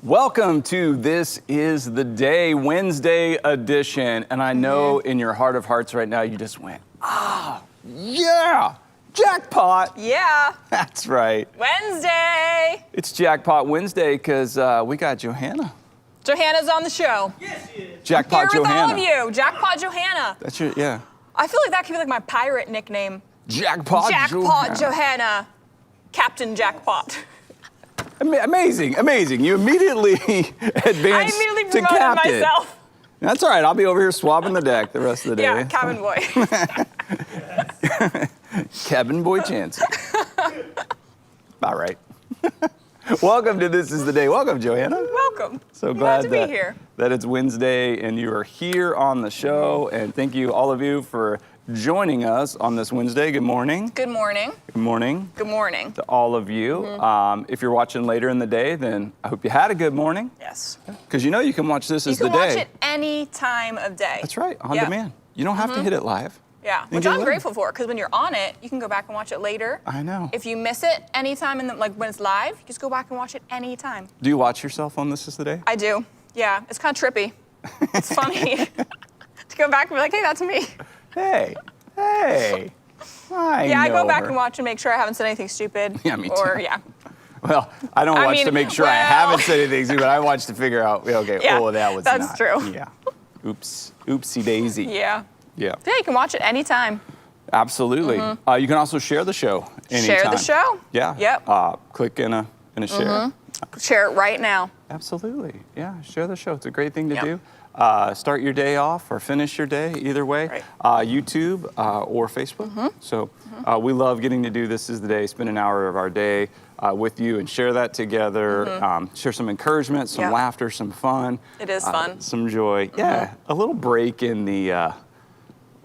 Welcome to This Is the Day, Wednesday edition. And I know in your heart of hearts right now, you just went, yeah, jackpot. Yeah. That's right. Wednesday. It's Jackpot Wednesday because we got Johanna. Johanna's on the show. Yes, she is. Jackpot Here with Johanna. all of you. Jackpot Johanna. That's your, yeah. I feel like that could be like my pirate nickname. Jackpot Johanna. Captain Jackpot. Amazing, amazing. You immediately advanced I immediately to promoted captain. myself. That's all right. I'll be over here swabbing the deck the rest of the day. Yeah, cabin boy. Cabin boy Chancey. All right. Welcome to This Is the Day. Welcome, Johanna. Welcome. So glad to be here. that it's Wednesday and you are here on the show. And thank you, all of you, for joining us on this Wednesday. Good morning. Good morning. Good morning. Good morning. To all of you. If you're watching later in the day, then I hope you had a good morning. Yes. Because you know you can watch this as the day. You can watch it any time of day. That's right, on Yep. demand. You don't have to hit it live. Yeah, You which can I'm live. grateful for, because when you're on it, you can go back and watch it later. I know. If you miss it anytime, like when it's live, you just go back and watch it anytime. Do you watch yourself on This Is the Day? I do. Yeah, it's kind of trippy. It's funny to go back and be like, hey, that's me. Hey. I go know back her. and watch and make sure I haven't said anything stupid. Yeah, me too. Or, yeah. Well, I don't watch mean, to make sure I well- haven't said anything stupid. I watch to figure out, okay, Yeah, that was that's not. true. Yeah. Oops. Oopsie daisy. Yeah. Yeah. Yeah, you can watch it anytime. Absolutely. You can also share the show anytime. Share the show. Yeah. Yep. Click in a share. Share it right now. Absolutely. Yeah. Share the show. It's a great thing to Yep. do. Start your day off or finish your day, either way. Right. YouTube or Facebook. So we love getting to do This Is the Day, spend an hour of our day with you and share that together. Share some encouragement, some Yep. laughter, some fun. It is fun. Some joy. Yeah. A little break in the,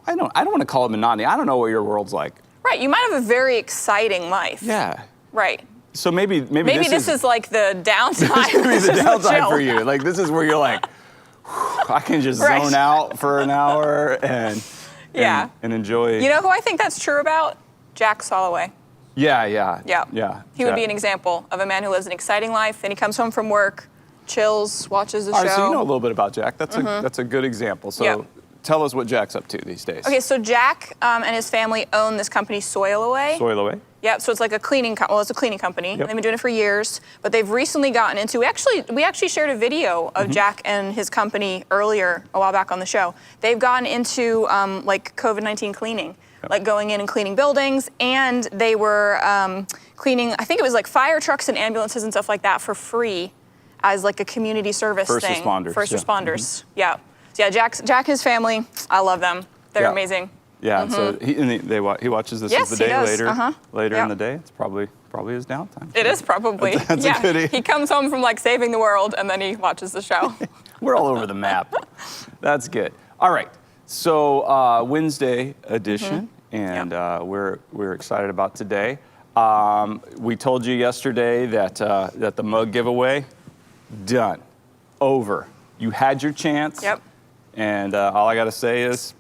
I don't want to call it monotony. I don't know what your world's like. Right, you might have a very exciting life. Yeah. Right. So maybe this is like the downside. this could be This the is downside chill. for you. Like this is where you're like, I can just Right. zone out for an hour and Yeah. and enjoy. You know who I think that's true about? Jack Soloway. Yeah. Yeah. He would be an example of a man who lives an exciting life, and he comes home from work, chills, watches the All show. right, so you know a little bit about Jack. That's a good example. So Yep. tell us what Jack's up to these days. Okay, so Jack and his family own this company, Soil Away. Soil Away. Yep, so it's like a cleaning it's a cleaning company. Yep. They've been doing it for years, but they've recently gotten into, we actually shared a video of Jack and his company earlier, a while back on the show. They've gotten into like COVID-19 cleaning, like going in and cleaning buildings, and they were cleaning, I think it was like fire trucks and ambulances and stuff like that for free as like a community service First thing. responders, First yeah. responders, yeah. So yeah, Jack and his family, I love them. They're Yeah. amazing. Yeah. So he watches This Yes, Is the he Day does. later in Yep. the day. It's probably his downtime. It is probably. That's a goodie. He comes home from like saving the world and then he watches the show. We're all over the map. That's good. All right. So Wednesday edition, and we're excited about today. We told you yesterday that the mug giveaway, done, over. You had your chance. Yep. And all I got to say is,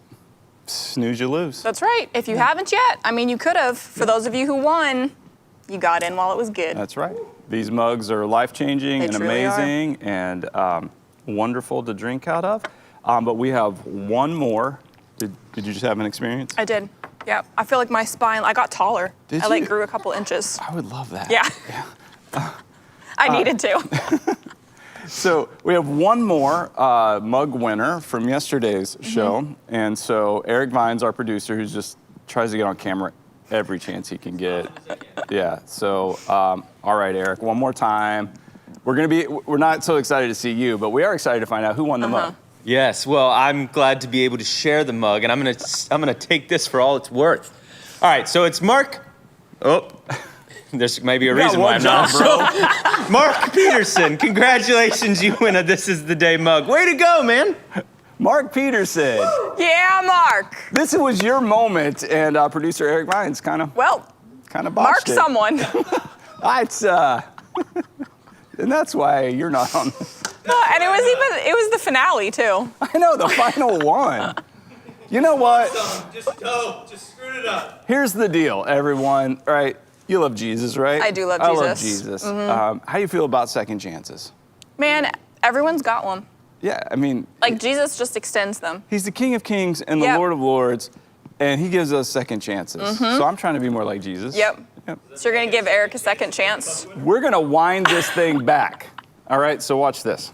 snooze, you lose. That's right. If you haven't yet, I mean, you could have. For those of you who won, you got in while it was good. That's right. These mugs are life-changing They and truly are. amazing and wonderful to drink out of. But we have one more. Did you just have an experience? I did. Yeah. I feel like my spine, I got taller. Did I like you? grew a couple inches. I would love that. Yeah. I needed to. So we have one more mug winner from yesterday's show. And so Eric Vines, our producer, who just tries to get on camera every chance he can get. Yeah. So, all right, Eric, one more time. We're not so excited to see you, but we are excited to find out who won the mug. Yes, well, I'm glad to be able to share the mug, and I'm gonna take this for all it's worth. All right, so it's Mark. Oh, there's maybe a reason why I'm not. So, Mark Peterson, congratulations, you win a This Is the Day mug. Way to go, man. Mark Peterson. Yeah, Mark. This was your moment, and producer Eric Vines kind of Well, botched Mark it. someone. It's and that's why you're not on. And it was the finale too. I know, the final one. You know what? Just screwed it up. Here's the deal, everyone. All right, you love Jesus, right? I do love I love Jesus. Jesus. How do you feel about second chances? Man, everyone's got one. Yeah, I mean, Like Jesus just extends them. he's the King of Kings and the Yep. Lord of Lords, and he gives us second chances. So I'm trying to be more like Jesus. Yep. So you're gonna give Eric a second chance? We're gonna wind this thing back. All right, so watch this.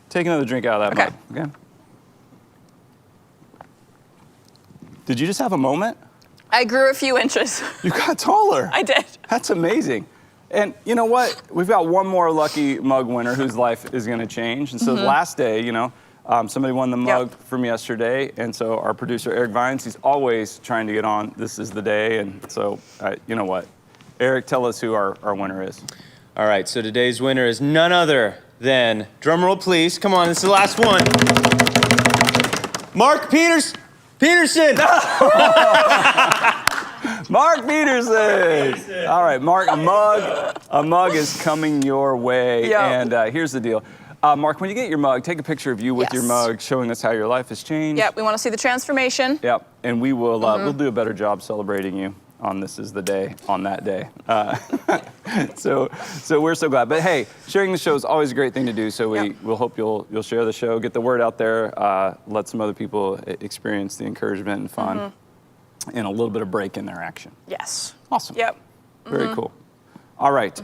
Take another drink out of that mug. Okay. Did you just have a moment? I grew a few inches. You got taller. I did. That's amazing. And you know what? We've got one more lucky mug winner whose life is going to change. And so the last day, somebody won the mug from yesterday. And so our producer, Eric Vines, he's always trying to get on This Is the Day. And so, you know what? Eric, tell us who our winner is. All right, so today's winner is none other than, drumroll please, come on, this is the last one. Mark Peterson! Mark Peterson! All right, Mark, a mug is coming your way. Yep. And here's the deal. Mark, when you get your mug, take a picture of you with your mug showing us how your life has changed. Yep, we want to see the transformation. Yep, and we will we'll do a better job celebrating you on This Is the Day, on that day. So we're so glad. But hey, sharing the show is always a great thing to do, so we'll hope you'll share the show, get the word out there, let some other people experience the encouragement and fun, and a little bit of break in their action. Yes. Awesome. Yep. Very cool. All right,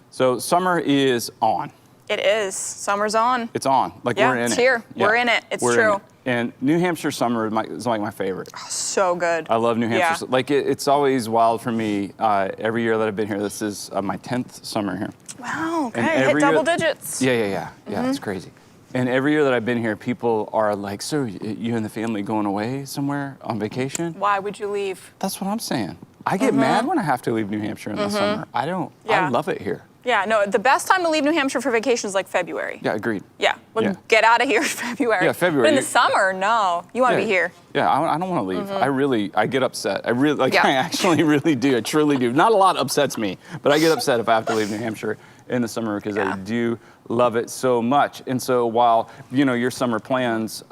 so summer is on. It is. Summer's on. It's on. Like Yeah, we're in it's it. here. Yeah. We're in it. It's We're in true. it. And New Hampshire summer is like my favorite. So good. I love New Hampshire. Yeah. Like it's always wild for me. Every year that I've been here, this is my 10th summer here. Wow, okay. And Hit every double year- digits. Yeah, it's crazy. And every year that I've been here, people are like, "So you and the family going away somewhere on vacation?" Why would you leave? That's what I'm saying. I get mad when I have to leave New Hampshire in the summer. I don't. Yeah. I love it here. Yeah, no, the best time to leave New Hampshire for vacation is like February. Yeah, agreed. Yeah, get out of here in February. Yeah, February. But in the summer, no. You want to be here. Yeah, I don't want to leave. I get upset. Yeah. I actually really do. I truly do. Not a lot upsets me, but I get upset if I have to leave New Hampshire in the summer because I do love it so much. And so while, your summer plans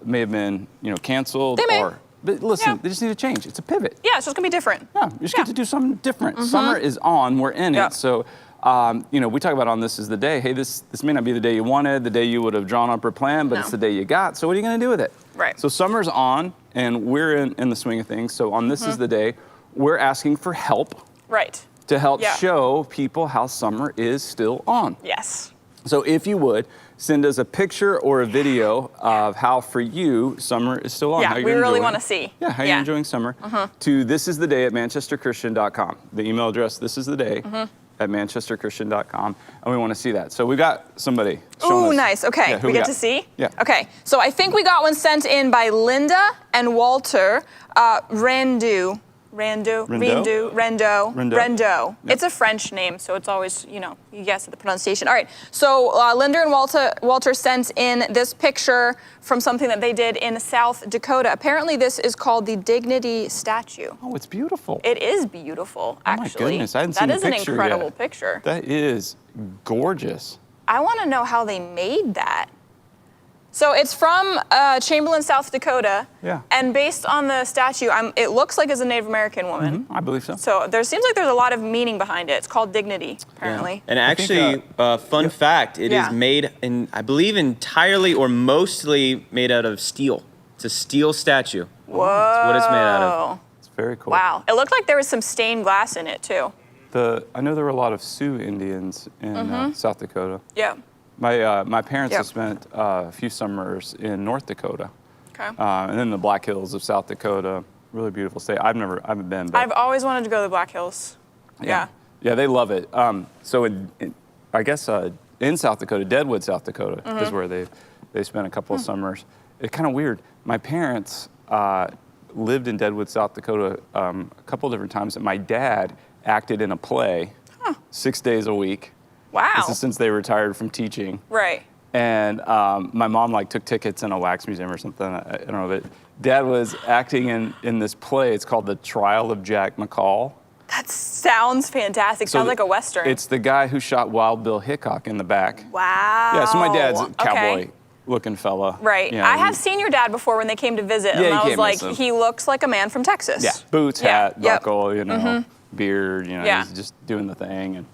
may have been, canceled They may. but listen, they just need to change. It's a pivot. Yeah, it's just going to be different. Yeah, you just get to do something different. Summer is on. We're in it. So, we talk about on This Is the Day. Hey, this may not be the day you wanted, the day you would have drawn up or planned, but it's the day you got. So what are you going to do with it? Right. So summer's on, and we're in the swing of things. So on This Is the Day, we're asking for help. Right. To help Yeah. show people how summer is still on. Yes. So if you would, send us a picture or a video of how for you summer is still on. Yeah, how you're we really enjoying- want to see. Yeah, how you're enjoying summer. To thisistheday@manchesterchristian.com. The email address, thisistheday@manchesterchristian.com, and we want to see that. So we got somebody showing Ooh, us. nice. Okay, Yeah, who we get got? to see? Yeah. Okay, so I think we got one sent in by Linda and Walter Rendo. Yep. It's a French name, so it's always, you guess at the pronunciation. All right, so Linda and Walter sent in this picture from something that they did in South Dakota. Apparently this is called the Dignity Statue. Oh, it's beautiful. It is beautiful, actually. Oh my goodness, I hadn't seen the That is an picture incredible yet. picture. That is gorgeous. I want to know how they made that. So it's from Chamberlain, South Dakota. Yeah. And based on the statue, it looks like it's a Native American woman. I believe so. So there seems like there's a lot of meaning behind it. It's called Dignity, apparently. And actually, fun fact, it is made in, I believe, entirely or mostly made out of steel. It's a steel statue. Whoa. That's what it's made out of. It's very cool. Wow. It looked like there was some stained glass in it, too. I know there were a lot of Sioux Indians in South Dakota. Yeah. My parents have spent a few summers in North Dakota, and then the Black Hills of South Dakota. Really beautiful state. I haven't been. But I've always wanted to go to the Black Hills. Yeah. Yeah, they love it. So I guess in South Dakota, Deadwood, South Dakota is where they spent a couple of summers. It's kind of weird. My parents lived in Deadwood, South Dakota a couple of different times, and my dad acted in a play 6 days a week. Wow. This is since they retired from teaching. Right. And my mom took tickets in a wax museum or something. I don't know, but Dad was acting in this play. It's called The Trial of Jack Mccall. That sounds fantastic. Sounds like a Western. It's the guy who shot Wild Bill Hickok in the back. Wow. Yeah, so my dad's a Okay. cowboy-looking fella. Right. Yeah, I have seen your dad before when they came to visit, Yeah, and you I was can't like, miss him. he looks like a man from Texas. Yeah, boots, hat, Yep. buckle, beard, he's just doing the thing.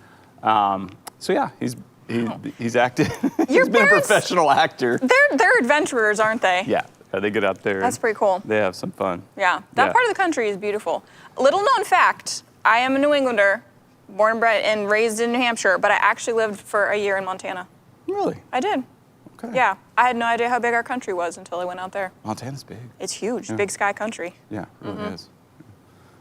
And so yeah, he's He's acted. Your He's been a parents- professional actor. They're adventurers, aren't they? Yeah, they get out there. That's pretty cool. They have some fun. Yeah, that Yeah. part of the country is beautiful. Little known fact, I am a New Englander, born and bred and raised in New Hampshire, but I actually lived for a year in Montana. Really? I did. Okay. Yeah, I had no idea how big our country was until I went out there. Montana's big. It's huge, Yeah. big sky country. Yeah, it really is.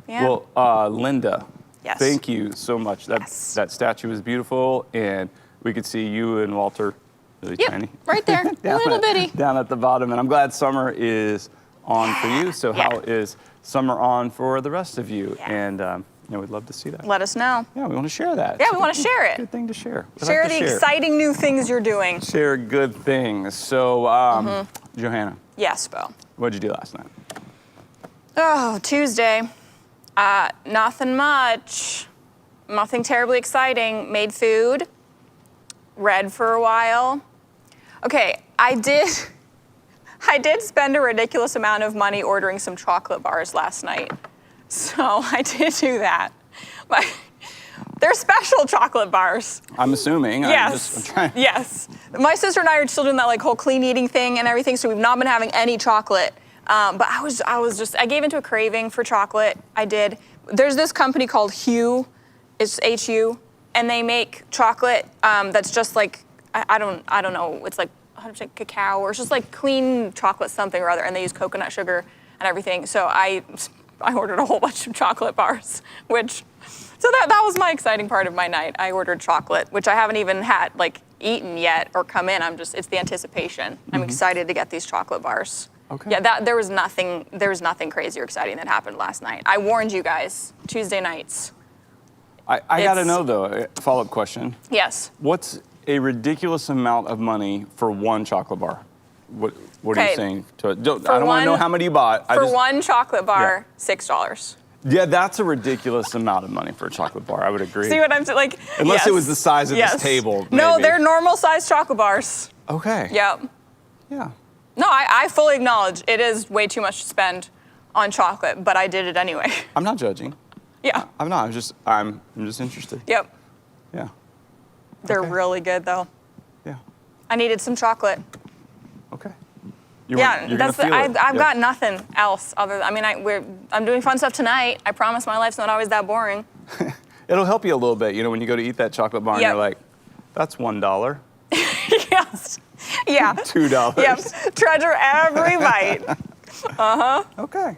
Yeah. Well, Linda, Yes. thank you so much. That statue was beautiful, and we could see you and Walter, really Yep, tiny. right there, little bitty. Down at the bottom, and I'm glad summer is on for you. So Yeah. how is summer on for the rest of you? Yeah. And we'd love to see that. Let us know. Yeah, we want to share that. Yeah, we want to share it. Good thing to share. We Share like to the exciting new things you're doing. Share good things. So, Johanna, Yes, Bo. what'd you do last night? Oh, Tuesday. Nothing much. Nothing terribly exciting. Made food. Read for a while. Okay, I did spend a ridiculous amount of money ordering some chocolate bars last night. So I did do that. But they're special chocolate bars. I'm assuming. Yes. I'm trying. Yes. My sister and I are still doing that like whole clean eating thing and everything, so we've not been having any chocolate. But I gave into a craving for chocolate. I did. There's this company called Hu, it's H-U, and they make chocolate that's just like, I don't know, it's like 100% cacao, or it's just like clean chocolate something or other, and they use coconut sugar and everything. So I ordered a whole bunch of chocolate bars, so that was my exciting part of my night. I ordered chocolate, which I haven't even had eaten yet or come in. It's the anticipation. I'm excited to get these chocolate bars. Okay. Yeah, there was nothing crazy or exciting that happened last night. I warned you guys, Tuesday nights. I got to It's- know, though, a follow-up question. Yes. What's a ridiculous amount of money for one chocolate bar? What are Okay. you saying? I don't want to know how many you bought. For one chocolate bar, $6. Yeah, that's a ridiculous amount of money for a chocolate bar. I would agree. See what I'm saying? Like, Unless yes. it was the size of Yes. this table. No, maybe. they're normal sized chocolate bars. Okay. Yep. Yeah. No, I fully acknowledge it is way too much to spend on chocolate, but I did it anyway. I'm not judging. Yeah. I'm not. I'm just interested. Yep. Yeah. They're Okay. really good though. Yeah. I needed some chocolate. Okay. Yeah, you're gonna that's feel it. I've Yeah. got nothing else other than, I'm doing fun stuff tonight. I promise my life's not always that boring. It'll help you a little bit, when you go to eat that chocolate bar and Yep. you're like, that's $1. Yes. Yeah. $2. Yep. Treasure every bite. Okay.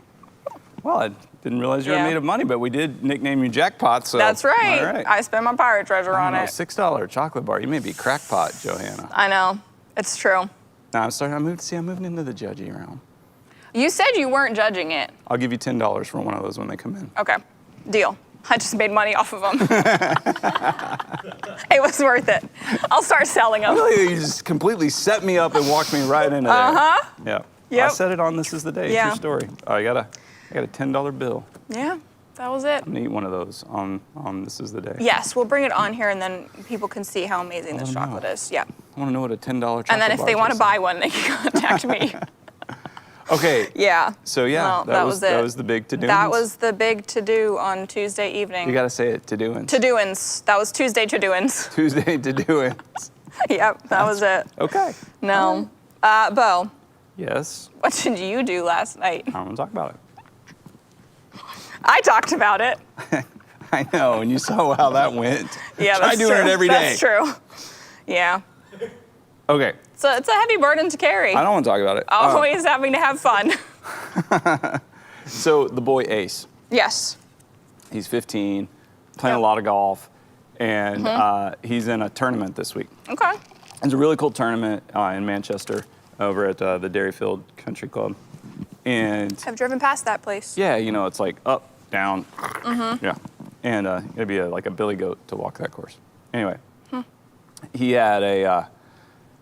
Well, I didn't realize you were Yeah. made of money, but we did nickname you Jackpot, so. That's right. All right. I spent my pirate treasure I on don't know, it. $6 chocolate bar. You may be crackpot, Johanna. I know. It's true. No, I'm sorry. I'm moving into the judgy realm. You said you weren't judging it. I'll give you $10 for one of those when they come in. Okay. Deal. I just made money off of them. It was worth it. I'll start selling them. You just completely set me up and walked me right into there. Yeah. Yep. I said it on This Is the Day. Yeah. True story. Oh, I got a $10 bill. Yeah, that was it. I'm gonna eat one of those on This Is the Day. Yes, we'll bring it on here and then people can see how amazing this let 'em chocolate know. is. Yeah. I want to know what a $10 chocolate And then if bar they want to tastes like. buy one, they can contact me. Okay. Yeah. So yeah, Well, that was it. that was the big to-do. That was the big to-do on Tuesday evening. You gotta say it, to-doings. To-doings. That was Tuesday to-doings. Tuesday to-doings. Yep, that was it. Okay. No. Bo, Yes. what did you do last night? I don't want to talk about I talked about it. it. I know, and you saw how that went. Yeah, Try that's doing true. it every day. That's true. Yeah. Okay. So it's a heavy burden to carry. I don't want to talk about it. Always having to have fun. So the boy Ace, Yes. he's 15, playing Yep. a lot of golf, and he's in a tournament this week. Okay. It's a really cool tournament in Manchester over at the Dairyfield Country Club. And I've driven past that place. yeah, it's like up, down, yeah. And it'd be like a billy goat to walk that course. Anyway, he had a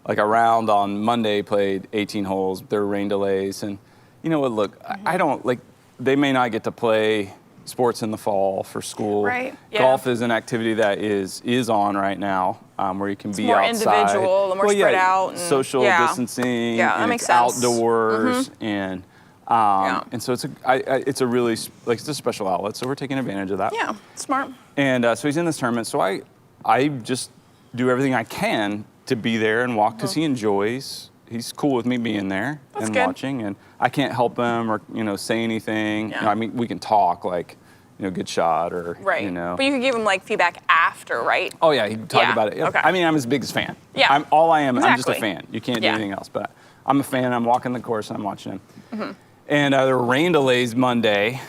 round on Monday, played 18 holes. There were rain delays, and you know what? Look, I don't like. They may not get to play sports in the fall for school. Right, yeah. Golf is an activity that is on right now, where you can be more outside. individual, more spread out, and- social yeah. distancing. Yeah, that and makes it's sense. outdoors and. Yeah. And so it's a really it's a special outlet. So we're taking advantage of that. Yeah, smart. And so he's in this tournament. So I just do everything I can to be there and walk because he enjoys. He's cool with me being there and good. watching, and I can't help him or say anything. Yeah. I mean, we can talk like, good shot or Right. But you could give him like feedback after, right? Oh yeah, he can talk Yeah, about it. okay. I mean, I'm his biggest fan. Yeah. I'm just a Exactly. fan. You can't do Yeah. anything else. But I'm a fan. I'm walking the course. And I'm watching him. And there were rain delays Monday,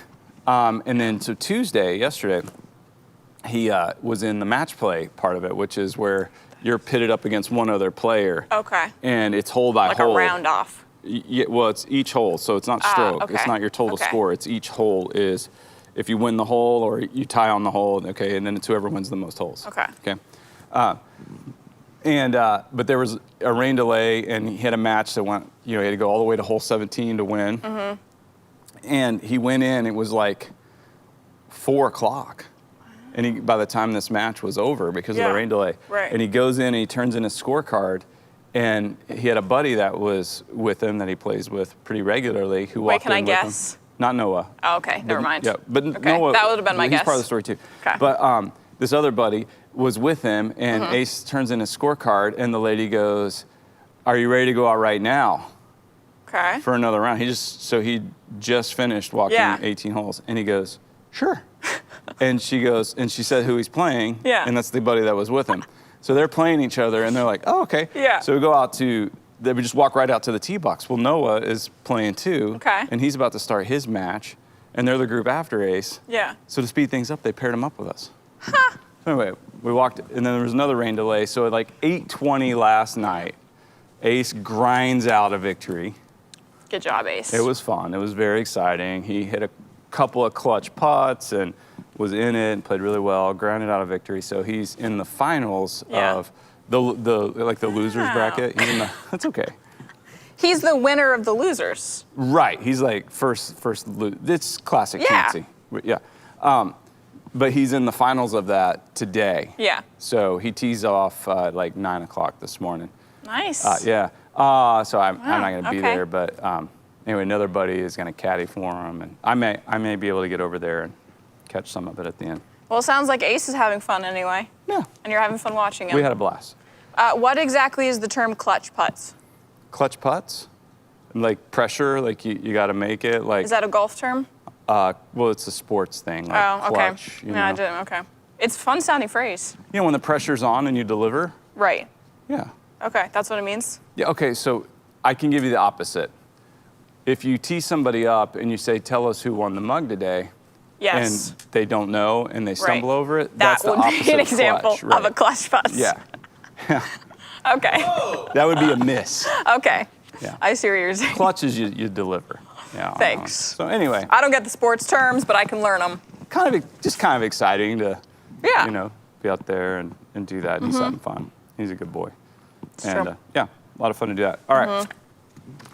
and then so Tuesday, yesterday, he was in the match play part of it, which is where you're pitted up against one other player. Okay. And it's hole by Like hole. a round off. Yeah, well, it's each hole, so it's not stroke. okay. It's not your total Okay. score. It's each hole is if you win the hole or you tie on the hole, okay, and then it's whoever wins the most holes. Okay. Okay. But there was a rain delay, and he had a match that went, he had to go all the way to hole 17 to win. And he went in, it was like 4 o'clock. And by the time this match was over because of the rain delay. Right. And he goes in and he turns in his scorecard. And he had a buddy that was with him that he plays with pretty regularly who walked can I in with guess? him. Not Noah. Oh, okay. Never mind. Yeah, but Okay, Noah. that would have been my he's guess. part of the story too. Okay. But this other buddy was with him, and Ace turns in his scorecard, and the lady goes, "Are you ready to go out right now Okay. for another round?" He just finished walking Yeah. 18 holes, and he goes, "Sure." And she said who he's playing, Yeah. and that's the buddy that was with him. So they're playing each other, and they're like, "Oh, okay." Yeah. So they would just walk right out to the tee box. Well, Noah is playing too, Okay. and he's about to start his match, and they're the group after Ace. Yeah. So to speed things up, they paired him up with us. So anyway, we walked, and then there was another rain delay. So at like 8:20 last night, Ace grinds out a victory. Good job, Ace. It was fun. It was very exciting. He hit a couple of clutch putts and was in it and played really well, grinded out a victory. So he's in the finals Yeah. of the losers Wow. bracket. That's okay. He's the winner of the losers. Right. He's like first. It's classic Yeah. Chansey. Yeah. But he's in the finals of that today. Yeah. So he tees off at like 9 o'clock this morning. Nice. Yeah. So I'm not going to be okay. there, but anyway, another buddy is going to caddy for him, and I may be able to get over there and catch some of it at the end. Well, it sounds like Ace is having fun anyway. Yeah. And you're having fun watching him. We had a blast. What exactly is the term clutch putts? Clutch putts, like pressure, like you got to make it. Like Is that a golf term? well, it's a sports thing. Like Oh, okay. clutch, you No, I know. didn't. Okay. It's a fun sounding phrase. You know, when the pressure's on and you deliver. Right. Yeah. Okay, that's what it means. Yeah. Okay. So I can give you the opposite. If you tee somebody up and you say, "Tell us who won the mug today," Yes. and they don't know and they stumble over it, That that's the would opposite be an of example clutch, right? of a clutch putt. Yeah. Okay. That would be a miss. Okay. Yeah. I see what you're saying. Clutch is you deliver. Yeah. Thanks. So anyway, I don't get the sports terms, but I can learn them. kind of exciting to, Yeah. be out there and do that. He's having fun. He's a good boy. And true. yeah, a lot of fun to do that. All right.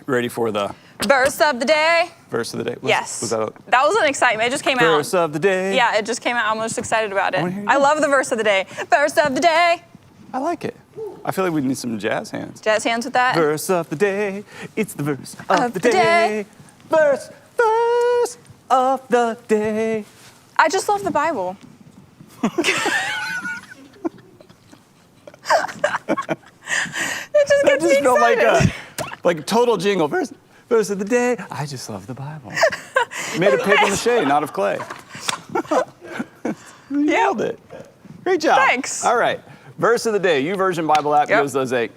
Ready for the Verse of the day. verse of the day? Yes. Was that That was an excitement. It just came out. verse of the day? Yeah, it just came out. I'm most excited about it. wanna hear you I do it. love the verse of the day. Verse of the day. I like it. I feel like we need some jazz hands. Jazz hands with that. Verse of the day. It's the verse of the day. Verse of the day. I just love the Bible. It just That gets me just felt excited. like a total jingle. Verse of the day. I just love the Bible. Made of paper mache, not of clay. You nailed it. Great job. Thanks. All right. Verse of the day. YouVersion Bible app Yep. gives us a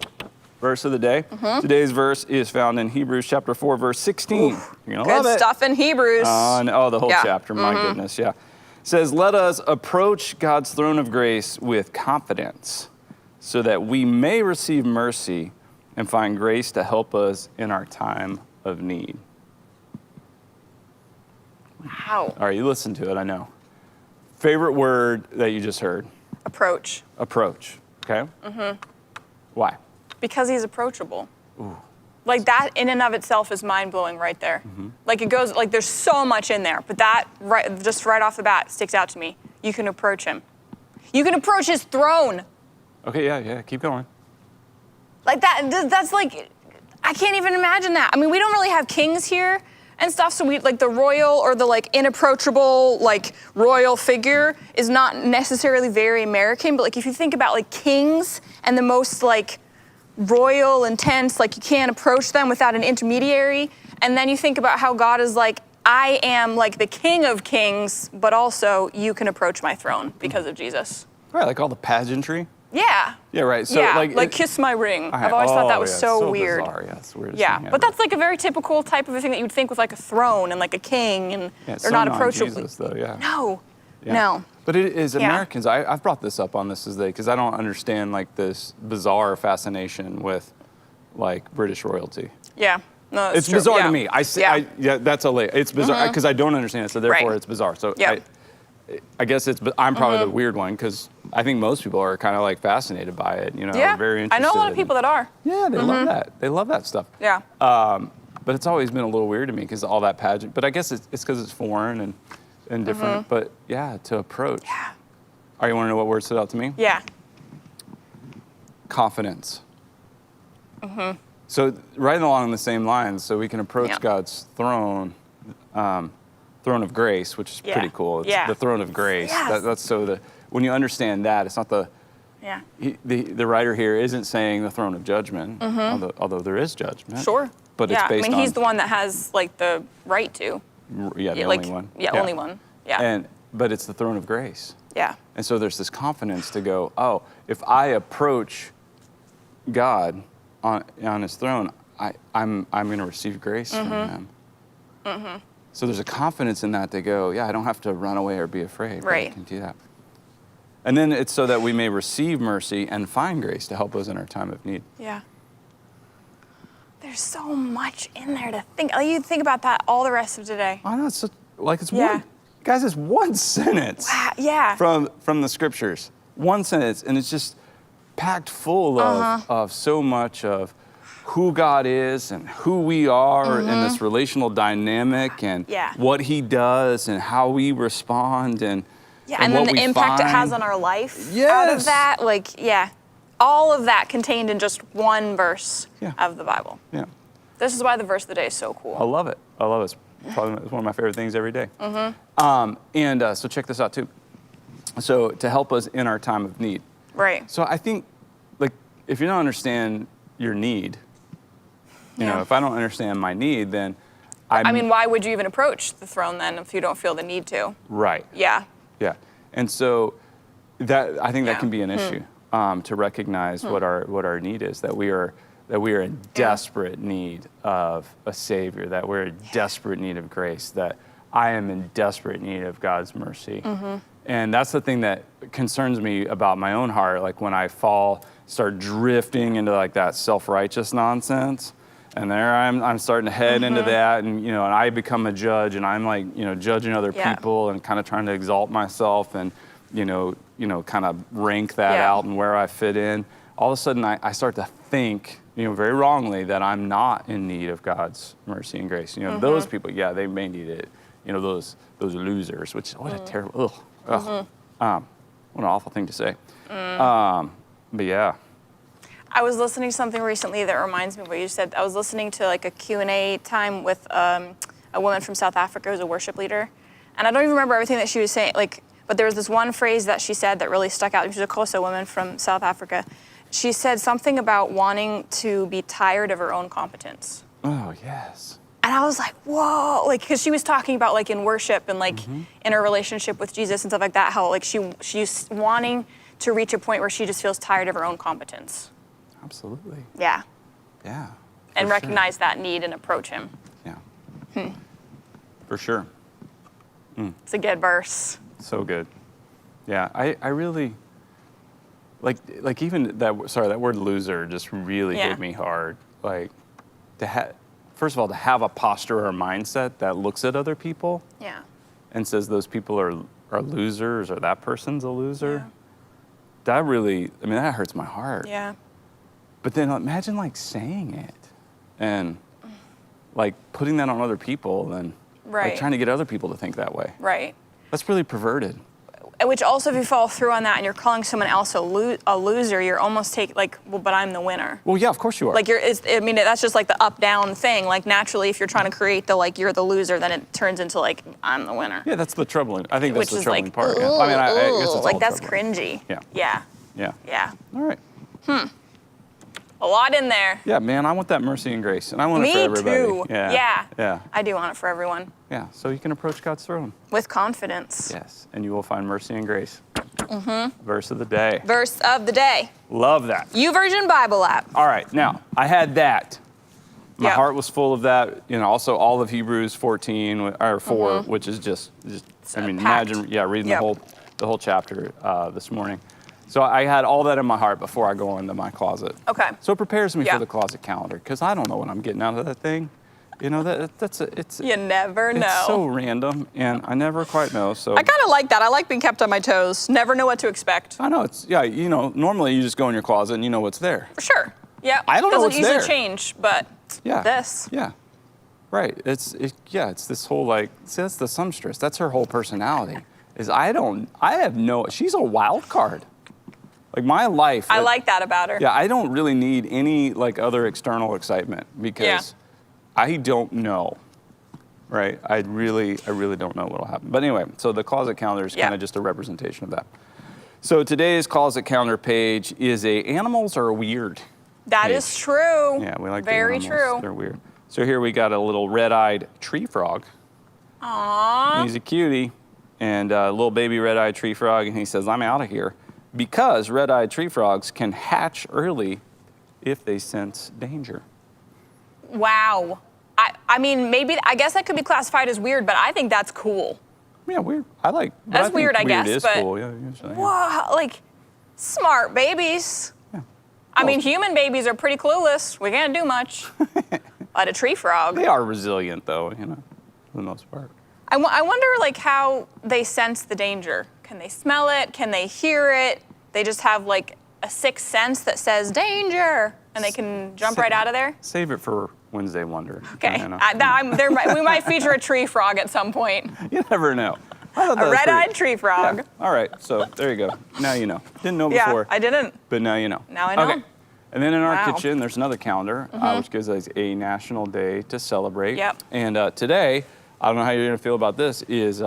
verse of the day. Today's verse is found in Hebrews chapter 4, verse 16. You're going to love Good it. stuff in Hebrews. The whole Yeah. chapter. My goodness. Yeah. It says, "Let us approach God's throne of grace with confidence, so that we may receive mercy and find grace to help us in our time of need." Wow. All right, you listened to it, I know. Favorite word that you just heard? Approach. Approach. Okay? Why? Because he's approachable. Like that in and of itself is mind-blowing right there. Like it goes, like there's so much in there, but that just right off the bat sticks out to me. You can approach him. You can approach his throne. Okay, yeah, keep going. Like that's like, I can't even imagine that. I mean, we don't really have kings here and stuff. So we like the royal or the like inapproachable like royal figure is not necessarily very American, but like if you think about like kings and the most like royal, intense, like you can't approach them without an intermediary, and then you think about how God is like, I am like the King of Kings, but also you can approach my throne because of Jesus. Right, like all the pageantry. Yeah. Yeah, right. So yeah, like kiss my ring. I've always thought that was so weird. Bizarre. Yeah, it's the weirdest Yeah, thing but ever. that's like a very typical type of a thing that you would think with like a throne and like a king, and Yeah, it's they're so not approachable. non-Jesus, though, yeah. No, Yeah. no. But it is Yeah. Americans. I've brought this up on This Is They because I don't understand like this bizarre fascination with like British royalty. Yeah, no, that's It's true. bizarre Yeah. to me. I see. Yeah. That's it's bizarre because I don't understand it. So therefore, Right. it's bizarre. So Yeah. I guess I'm probably the weird one because I think most people are kind of like fascinated by it. You know, Yeah, very I interested. know a lot of people that are. Yeah, they love that. They love that stuff. Yeah. But it's always been a little weird to me because all that pageant. But I guess it's because it's foreign and different. But yeah, to approach. Yeah. Oh, you want to know what word stood out to me? Yeah. Confidence. So right along the same lines, so we can approach Yeah. God's throne, throne of grace, which is Yeah. pretty cool. It's Yeah. the throne of grace. Yes. That's so when you understand that, it's not Yeah. the writer here isn't saying the throne of judgment, although there is judgment. Sure. But yeah. it's based I mean, on he's the one that has like the right to. yeah, the like, only one. Yeah, only one. Yeah. But it's the throne of grace. yeah. And so there's this confidence to go, oh, if I approach God on his throne, I'm going to receive grace from him. So there's a confidence in that to go, yeah, I don't have to run away or be afraid. but I Right. can do that. And then it's so that we may receive mercy and find grace to help us in our time of need. Yeah. There's so much in there to think. Like, you think about that all the rest of today. I know, it's Yeah. one, guys, it's one sentence Wow, yeah. from the scriptures. One sentence, and it's just packed full of so much of who God is and who we are in this relational dynamic and Yeah. what he does and how we respond and Yeah, and then what the we impact it find. has on our life out Yes. of that. Like, yeah. All of that contained in just one verse Yeah. of the Bible. Yeah, This is why the verse of the day is so I cool. love it. I love it. It's probably one of my favorite things every day. So check this out too. So to help us in our time of need. Right. So I think, like, if you don't understand your need, you know, Yeah. if I don't understand my need, then I mean, why would you even approach the throne then if you don't feel the need to? right. Yeah. Yeah. And so that I think Yeah. that can be an issue to recognize what our need is, that we are in desperate need of a Savior, that we're in desperate need of grace, that I am in desperate need of God's mercy. And that's the thing that concerns me about my own heart, like when I start drifting into like that self-righteous nonsense. And there I'm starting to head into that, and and I become a judge, and I'm like, judging other Yeah. people and kind of trying to exalt myself and, kind of rank that Yeah. out and where I fit in. All of a sudden, I start to think, very wrongly that I'm not in need of God's mercy and grace. Those people, yeah, they may need it. Those losers, which what a terrible, what an awful thing to say. But yeah. I was listening to something recently that reminds me of what you said. I was listening to like a Q&A time with a woman from South Africa who's a worship leader. And I don't even remember everything that she was saying, but there was this one phrase that she said that really stuck out. She was a Xhosa woman from South Africa. She said something about wanting to be tired of her own competence. Oh, yes. And I was like, whoa, because she was talking about in worship and in her relationship with Jesus and stuff like that, how she's wanting to reach a point where she just feels tired of her own competence. Absolutely. Yeah. Yeah. And for recognize that need and approach him. Sure. Yeah. For sure. It's a good verse. So good. Yeah, I really like even that word loser just really Yeah. hit me hard. Like first of all, to have a posture or a mindset that looks at other people Yeah. and says those people are losers or that person's a loser. Yeah. That really, that hurts my heart. Yeah. But then imagine saying it and putting that on other people and Right. trying to get other people to think that way. Right. That's really perverted. which also if you follow through on that and you're calling someone else a loser, you're almost but I'm the winner. Well, yeah, of course you are. Like that's just like the up-down thing. Like naturally, if you're trying to create the you're the loser, then it turns into I'm the winner. Yeah, that's the troubling. I think that's the Which is troubling like, part. Yeah. I mean, I guess it's like all that's troubling. cringy. Yeah. Yeah. Yeah. Yeah. All right. A lot in there. Yeah, man, I want that mercy and grace, and I want Me it for everybody. too. Yeah. Yeah. I do want it for everyone. Yeah. So you can approach God's throne. With confidence. Yes, and you will find mercy and grace. Verse of the day. Verse of the day. Love that. YouVersion Bible app. All right, now I had that. My Yep. heart was full of that. Also all of Hebrews 14 or 4, which is just I mean, packed. imagine, reading Yep. the whole chapter this morning. So I had all that in my heart before I go into my closet. Okay. So it prepares me Yeah. for the closet calendar because I don't know what I'm getting out of that thing. It's You never know. It's so random, and I never quite know. So I kind of like that. I like being kept on my toes. Never know what to expect. I know normally you just go in your closet and you know what's there. For sure. Yeah. I don't know Doesn't what's usually there. change, but Yeah. this. Yeah. Right. It's this whole that's the songstress. That's her whole personality. She's a wild card. Like my life. I like that about her. Yeah, I don't really need any other external excitement because I don't know. Right? I really don't know what'll happen. But anyway, so the closet calendar is kind of just a representation of that. So today's closet calendar page is animals are weird. That is true. Yeah, we like Very the animals. true. They're weird. So here we got a little red-eyed tree frog. Aww. He's a cutie, and a little baby red-eyed tree frog, and he says, "I'm out of here," because red-eyed tree frogs can hatch early if they sense danger. Wow. I mean, I guess that could be classified as weird, but I think that's cool. Yeah, weird. That's That's weird, I guess, Is but cool. Yeah, usually, yeah. Wow, smart babies. Yeah. I mean, human babies are pretty clueless. We can't do much. But a tree frog. They are resilient, though. For the most part. I wonder, how they sense the danger. Can they smell it? Can they hear it? They just have, a sixth sense that says danger, and they can jump right out of there? Save it for Wednesday Wonder. Okay. We might feature a tree frog at some point. You never know. I thought that A was red-eyed pretty- tree frog. Yeah. All right, so there you go. Now you know. Didn't know before. Yeah, I didn't. But now you know. Now I know. Okay. And then in our Wow. kitchen, there's another calendar, which gives us a national day to celebrate. Yep. And today, I don't know how you're going to feel about this, is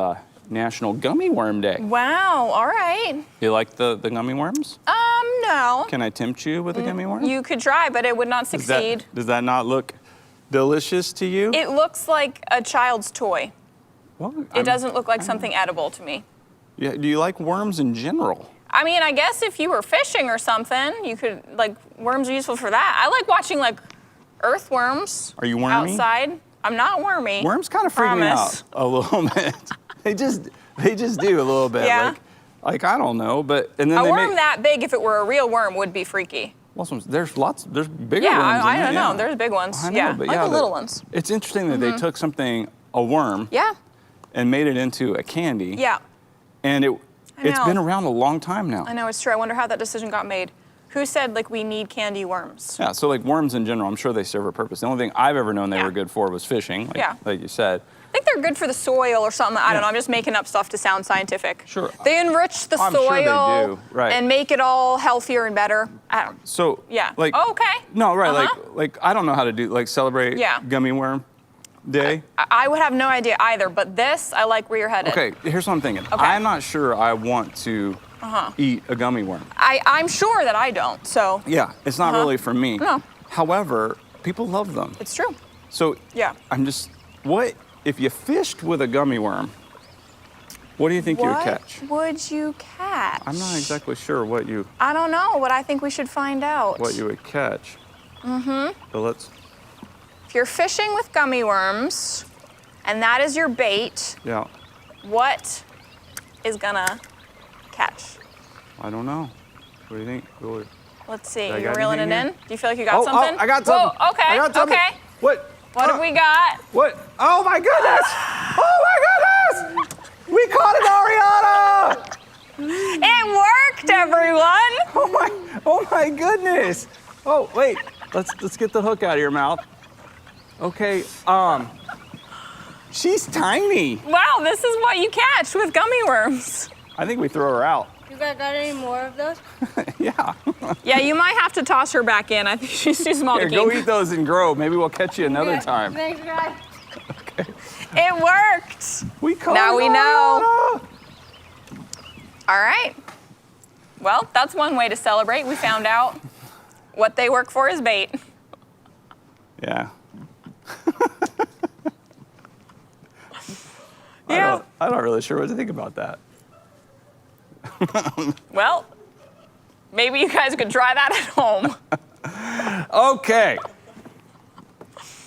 National Gummy Worm Day. Wow, all right. You like the gummy worms? No. Can I tempt you with a gummy worm? You could try, but it would not Does succeed. does that not look delicious to you? It looks like a child's toy. Well, It doesn't look like something edible to me. Yeah, do you like worms in general? I mean, I guess if you were fishing or something, you could, worms are useful for that. I like watching, earthworms. Are you wormy? Outside. I'm not wormy. Worms kind of freak me Promise. out a little bit. They just do a little bit. Yeah. I don't know, but and then A they worm make that big, if it were a real worm, would be freaky. there's bigger Yeah, worms. I in don't there, know. yeah. There's big ones. I know, Yeah, but like the the- little ones. It's interesting that they took a worm, Yeah, and made it into a candy. yeah. And it's know. been around a long time now. I know, it's true. I wonder how that decision got made. Who said, we need candy worms? Yeah, so worms in general, I'm sure they serve a purpose. The only thing I've ever known they Yeah. were good for was fishing, Yeah. like you said. I think they're good for the soil or something. I Yeah. don't know. I'm just making up stuff to sound scientific. Sure. They enrich the I'm soil sure they do, right. and make it all healthier and better. I don't. So Yeah. like Oh, okay. No, right, Uh-huh. I don't know how to do celebrate Yeah. Gummy Worm Day. I would have no idea either, but this, I like where you're headed. Okay, here's what I'm thinking. Okay. I'm not sure I want to eat a gummy worm. I'm sure that I don't, so Yeah, it's not really for me. No. However, people love them. it's true. So Yeah. what if you fished with a gummy worm? What do you think you would What catch? would you catch? I'm not exactly sure what you I don't know, but I think we should find out. would catch. Mm-hmm. So let's. If you're fishing with gummy worms, and that is your bait, Yeah. what is gonna catch? I don't know. What do you think? Really? Let's see. I You're got reeling it anything in? here? Do you feel like you got something? I got something. Whoa, okay. I got something. Okay. What? What have we got? What? Oh my goodness! Oh my goodness! We caught it, Ariana! It worked, everyone! Oh my goodness! Oh wait, let's get the hook out of your mouth. Okay, she's tiny. Wow, this is what you catch with gummy worms. I think we throw her out. You guys got any more of those? Yeah. Yeah, you might have to toss her back in. I think she's too small Here, to go keep. eat those and grow. Maybe we'll catch you another Okay, time. Thanks, guys. It worked. We caught Now we know. Ariana. All right. Well, that's one way to celebrate. We found out what they work for is bait. Yeah. Yeah. I'm not really sure what to think about that. Well, maybe you guys could try that at home. Okay.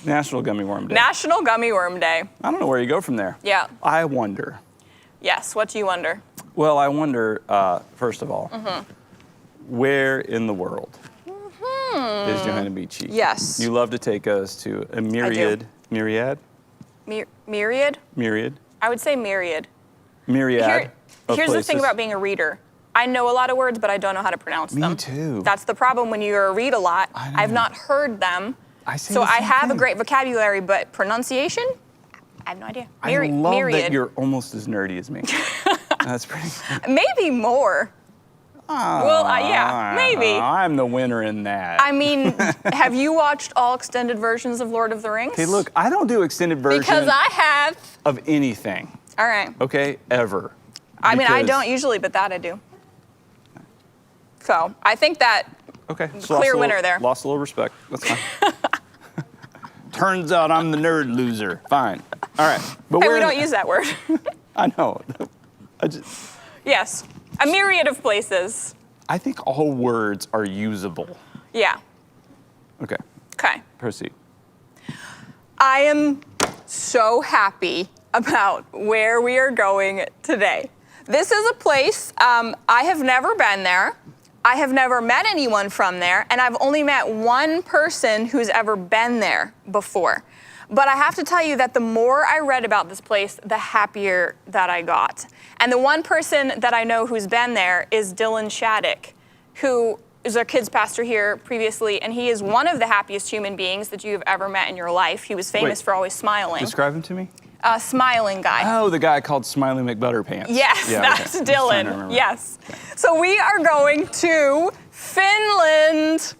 National Gummy Worm Day. National Gummy Worm Day. I don't know where you go from there. Yeah. I wonder. Yes. What do you wonder? Well, I wonder, first of all, where in the world is Johanna Beachy? Yes. You love to take us to a myriad. Myriad? Myriad? Myriad? I would say myriad. Myriad. of Here's the thing places. about being a reader. I know a lot of words, but I don't know how to pronounce them. Me too. That's the problem when you read a lot. I know. I've not heard them. I say So the I same have a thing. great vocabulary, but pronunciation? I have no idea. I love myriad. that you're almost as nerdy as me. That's pretty. Maybe more. Well, yeah, maybe. I'm the winner in that. I mean, have you watched all extended versions of Lord of the Rings? Hey, look, I don't do extended versions Because I have. of anything. All right. Okay, ever. I mean, I Because- don't usually, but that I do. So I think that. Okay, Clear winner there. Lost a little respect. That's fine. Turns out I'm the nerd loser. Fine. All right, but Hey, we're we in don't the- use that word. I know. Yes. A myriad of places. I think all words are usable. Yeah. Okay, Okay. proceed. I am so happy about where we are going today. This is a place I have never been there. I have never met anyone from there, and I've only met one person who's ever been there before. But I have to tell you that the more I read about this place, the happier that I got. And the one person that I know who's been there is Dylan Shattuck, who is our kids pastor here previously, and he is one of the happiest human beings that you have ever met in your life. He was famous Wait. for always smiling. Describe him to me. Smiling guy. Oh, the guy called Smiley McButterpants. Yes, Yeah, that's okay. I'm trying to Dylan. remember. Yes. So we are going to Finland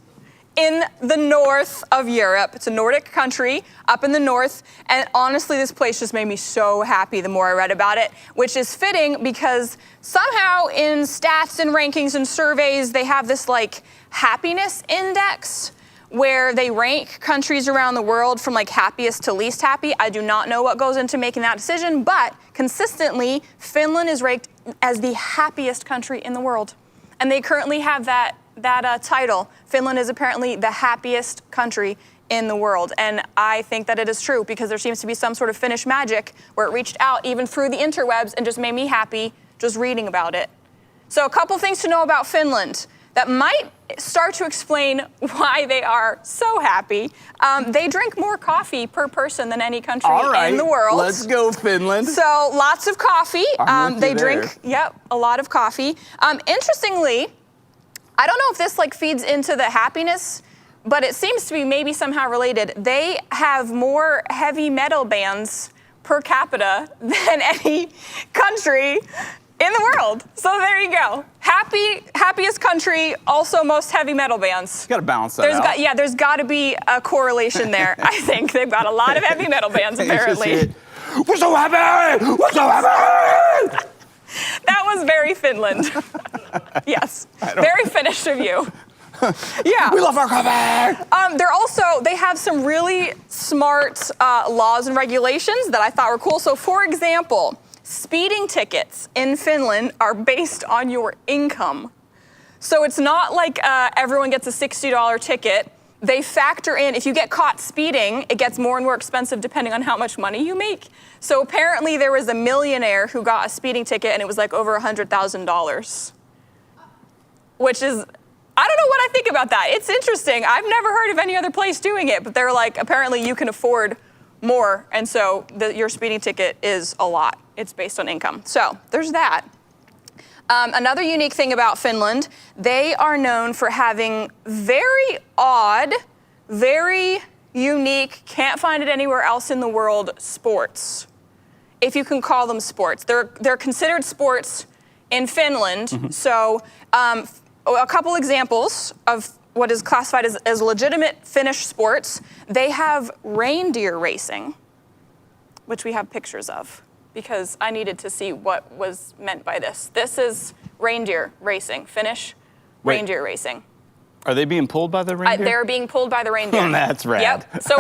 in the north of Europe. It's a Nordic country up in the north. And honestly, this place just made me so happy the more I read about it, which is fitting because somehow in stats and rankings and surveys, they have this like happiness index where they rank countries around the world from like happiest to least happy. I do not know what goes into making that decision, but consistently, Finland is ranked as the happiest country in the world. And they currently have that title. Finland is apparently the happiest country in the world. And I think that it is true because there seems to be some sort of Finnish magic where it reached out even through the interwebs and just made me happy just reading about it. So a couple things to know about Finland that might start to explain why they are so happy. They drink more coffee per person than any country All right, in the world. let's go, Finland. So lots of coffee. I'm with They you drink, a lot of coffee. Interestingly, I don't know if this like feeds into the happiness, but it seems to be maybe somehow related. They have more heavy metal bands per capita than any country in the world. So there you go. Happiest country, also most heavy metal bands. You gotta balance that out. There's got to be a correlation there. I think they've got a lot of heavy metal bands apparently. We're so happy! We're so happy! That was very Finland. Yes, very Finnish of you. Yeah. We love our coffee! They have some really smart laws and regulations that I thought were cool. So for example, speeding tickets in Finland are based on your income. So it's not like everyone gets a $60 ticket. They factor in, if you get caught speeding, it gets more and more expensive depending on how much money you make. So apparently there was a millionaire who got a speeding ticket and it was like over $100,000. Which is, I don't know what I think about that. It's interesting. I've never heard of any other place doing it, but they're like, apparently you can afford more, and so your speeding ticket is a lot. It's based on income. So there's that. Another unique thing about Finland, they are known for having very odd, very unique, can't find it anywhere else in the world, sports. If you can call them sports. They're considered sports in Finland. So a couple examples of what is classified as legitimate Finnish sports. They have reindeer racing, which we have pictures of, because I needed to see what was meant by this. This is reindeer racing, Finnish reindeer racing. Are they being pulled by the reindeer? They're being pulled by the reindeer. That's rad. Yep. So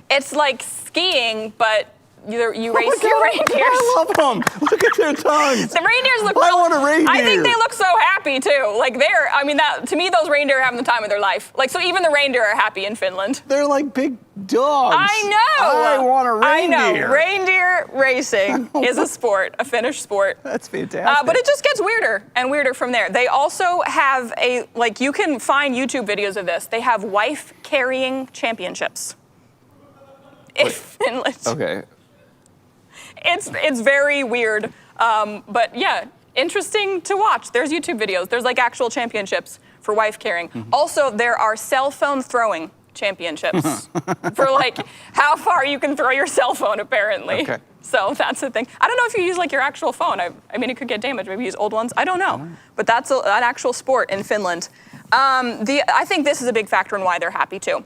it's like skiing, but you race your reindeers. I love them. Look at their tongues. The reindeers look. I want a reindeer. I think they look so happy too. Like to me, those reindeer are having the time of their life. Like, so even the reindeer are happy in Finland. They're like big dogs. I know. I want a reindeer. I know. Reindeer racing is a sport, a Finnish sport. That's fantastic. But it just gets weirder and weirder from there. They also have you can find YouTube videos of this. They have wife carrying championships in Finland. Okay. It's very weird, but yeah, interesting to watch. There's YouTube videos. There's like actual championships for wife carrying. Also, there are cell phone throwing championships for like how far you can throw your cell phone, apparently. Okay. So that's the thing. I don't know if you use like your actual phone. I mean, it could get damaged. Maybe use old ones. I don't know. But that's an actual sport in Finland. I think this is a big factor in why they're happy too.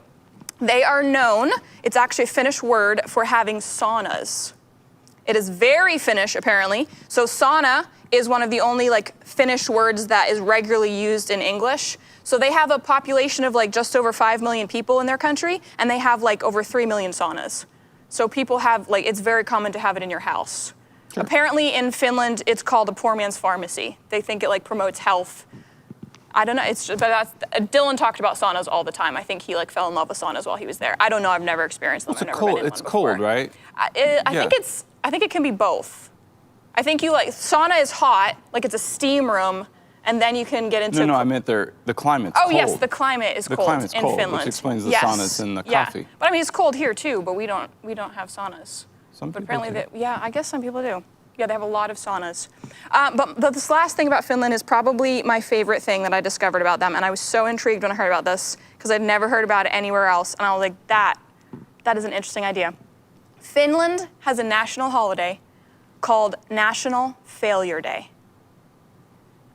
They are known, it's actually a Finnish word for having saunas. It is very Finnish, apparently. So sauna is one of the only like Finnish words that is regularly used in English. So they have a population of like just over 5 million people in their country, and they have like over 3 million saunas. So people have it's very common to have it in your house. Sure. Apparently in Finland, it's called a poor man's pharmacy. They think it like promotes health. I don't know. Dylan talked about saunas all the time. I think he like fell in love with saunas while he was there. I don't know. I've never experienced them. It's cold, right? I think it can be both. I think sauna is hot, like it's a steam room, and then you can get into. No, I meant the climate's cold. Oh yes, the climate is cold in Finland. Which explains the saunas and the coffee. But I mean, it's cold here too, but we don't have saunas. Some people apparently, do. I guess some people do. Yeah, they have a lot of saunas. But this last thing about Finland is probably my favorite thing that I discovered about them, and I was so intrigued when I heard about this because I'd never heard about it anywhere else, and I was like, that is an interesting idea. Finland has a national holiday called National Failure Day.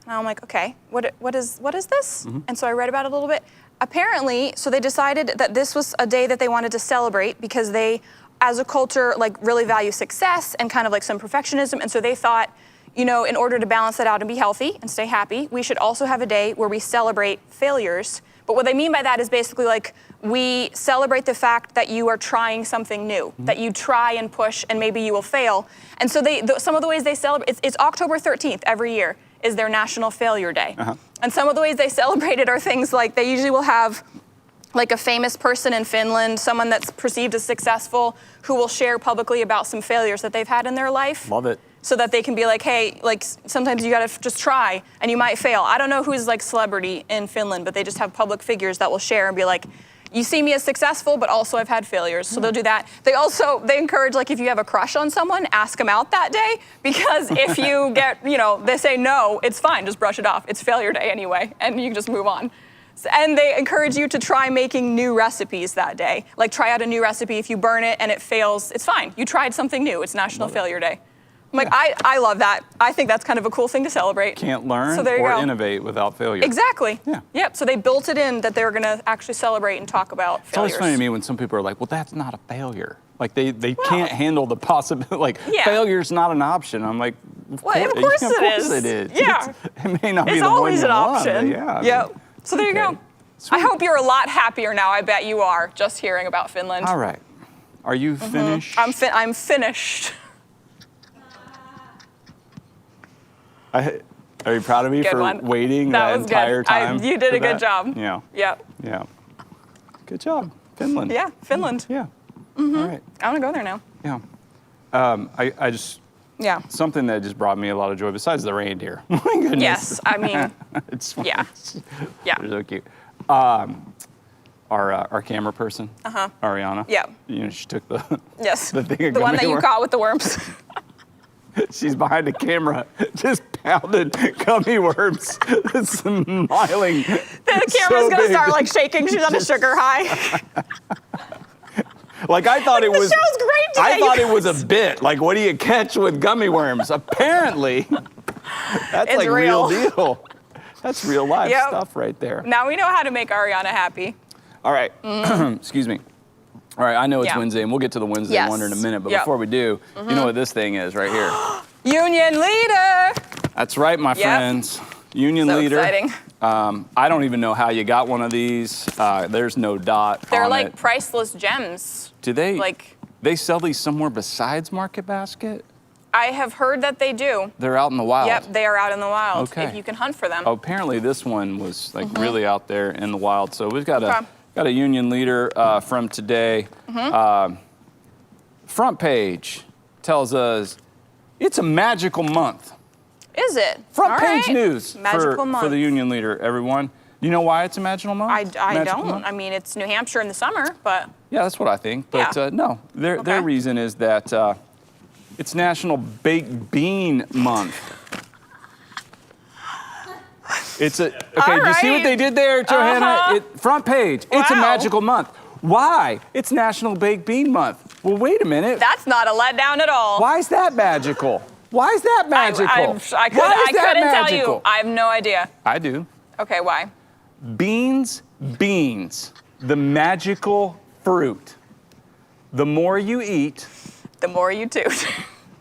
And I'm like, okay, what is this? Mm-hmm. And so I read about it a little bit. Apparently, so they decided that this was a day that they wanted to celebrate because they, as a culture, like really value success and kind of like some perfectionism. And so they thought, in order to balance that out and be healthy and stay happy, we should also have a day where we celebrate failures. But what they mean by that is basically like we celebrate the fact that you are trying something new, mm-hmm. that you try and push and maybe you will fail. And so some of the ways they celebrate, it's October 13th every year is their National Failure Day. Uh-huh. And some of the ways they celebrate it are things like they usually will have like a famous person in Finland, someone that's perceived as successful, who will share publicly about some failures that they've had in their life. Love it. So that they can be like, hey, like sometimes you gotta just try and you might fail. I don't know who's like celebrity in Finland, but they just have public figures that will share and be like, you see me as successful, but also I've had failures. So they'll do that. They encourage, like if you have a crush on someone, ask them out that day, because if you get, they say no, it's fine, just brush it off. It's failure day anyway, and you can just move on. And they encourage you to try making new recipes that day. Like try out a new recipe. If you burn it and it fails, it's fine. You tried something new. It's National Failure Day. I'm like, I love that. I think that's kind of a cool thing to celebrate. Can't learn or innovate without failure. Exactly. Yeah. Yep. So they built it in that they were going to actually celebrate and talk about failures. It's always funny to me when some people are like, well, that's not a failure. Like they can't handle the possibility. Like failure's not an option. I'm like, of course it is. Yeah. It may not be it's the always one an you want, option. but Yep. So there you go. Sweet. I hope you're a lot happier now. I bet you are, just hearing about Finland. All right. Are you finished? I'm finished. Are you proud of me for waiting the entire time? You did a good job. Yeah. Yep. Yeah. Good job. Finland. Yeah, Finland. Yeah. Mm-hmm. All right. I want to go there now. Yeah. I just... Yeah. Something that just brought me a lot of joy besides the reindeer. My goodness. Yes, I mean... It's fun. Yeah. Yeah. They're so cute. Our camera person, Ariana. Yeah. She took the the thing of the one that you worms. caught with the worms. She's behind the camera, just pounding gummy worms, smiling. The camera's gonna start like shaking. She's on a sugar high. Like I thought it was. The show's great today. I thought it was a bit. Like, what do you catch with gummy worms? Apparently, That's It's like real. deal. That's real life Yep. stuff right there. Now we know how to make Ariana happy. All right. Excuse me. All right, I know it's Yeah. Wednesday, and we'll get to the Wednesday Yes. wonder in a minute. But Yep. before we do, you know what this thing is right here? Union leader. That's right, my friends. Union So leader. exciting. I don't even know how you got one of these. There's no dot They're on like it. priceless gems. Do they? Like, They sell these somewhere besides Market Basket? I have heard that they do. They're out in the wild. Yep, they are out in the wild. Okay. If you can hunt for them. Oh, apparently this one was like really out there in the wild. So we've got Okay. a Union leader from today. Front page tells us it's a magical month. Is it? Front All page right. news Magical month. for the Union leader, everyone. Do you know why it's a magical month? I Magical don't. month? I mean, it's New Hampshire in the summer, but Yeah, that's what I think. But Yeah. no, their Okay. reason is that it's National Baked Bean Month. It's a okay. All Do you see what right. they did there, Johanna? Uh-huh. Front page. It's a Wow. magical month. Why? It's National Baked Bean Month. Well, wait a minute. that's not a letdown at all. Why is that magical? Why is that magical? I Why is couldn't that tell you. magical? I have no idea. I do. Okay, why? Beans, the magical fruit. The more you eat, The more you toot.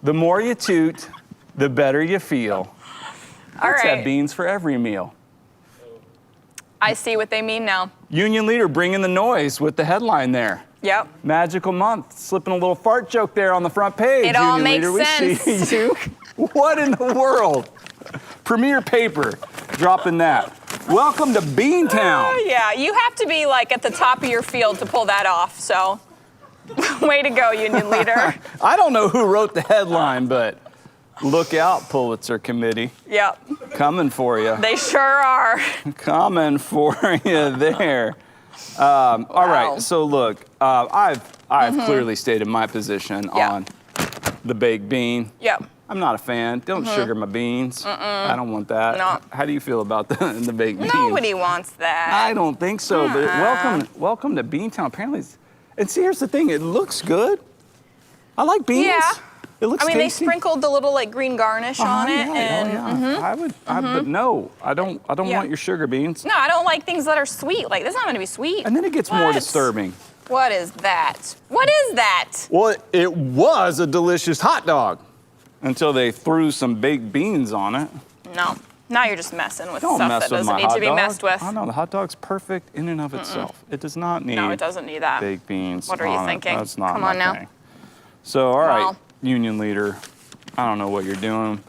the more you toot, the better you feel. All Let's have right. beans for every meal. I see what they mean now. Union leader bringing the noise with the headline there. Yep. Magical month. Slipping a little fart joke there on the front page. It all Union makes leader, sense. We see you. What in the world? Premier paper dropping that. Welcome to Beantown. Yeah, you have to be like at the top of your field to pull that off. So, way to go, Union leader. I don't know who wrote the headline, but look out, Pulitzer Committee. Yep, Coming for you. they sure are. Coming for you there. All right, so look, I've clearly stated my position Yeah. on the baked bean. Yep. I'm not a fan. Don't sugar my beans. I don't want that. No. How do you feel about the baked beans? Nobody wants that. I don't think so. But welcome to Beantown. Apparently, and see, here's the thing. It looks good. I like beans. Yeah. It looks I mean, tasty. they sprinkled the little like green garnish on it, Yeah, and I would. but no, I don't Yeah. want your sugar beans. no, I don't like things that are sweet. Like this is not going to be sweet. And then it gets more What? disturbing. What is that? What is that? Well, it was a delicious hot dog until they threw some baked beans on it. No. Now you're just messing with Don't stuff mess that with doesn't my need hot to be dog. messed with. I know the hot dog's perfect in and of itself. It does not need No, it doesn't need that. baked beans. What are you on it. thinking? That's not Come my on now. thing. So, all right, Well. union leader, I don't know what you're doing.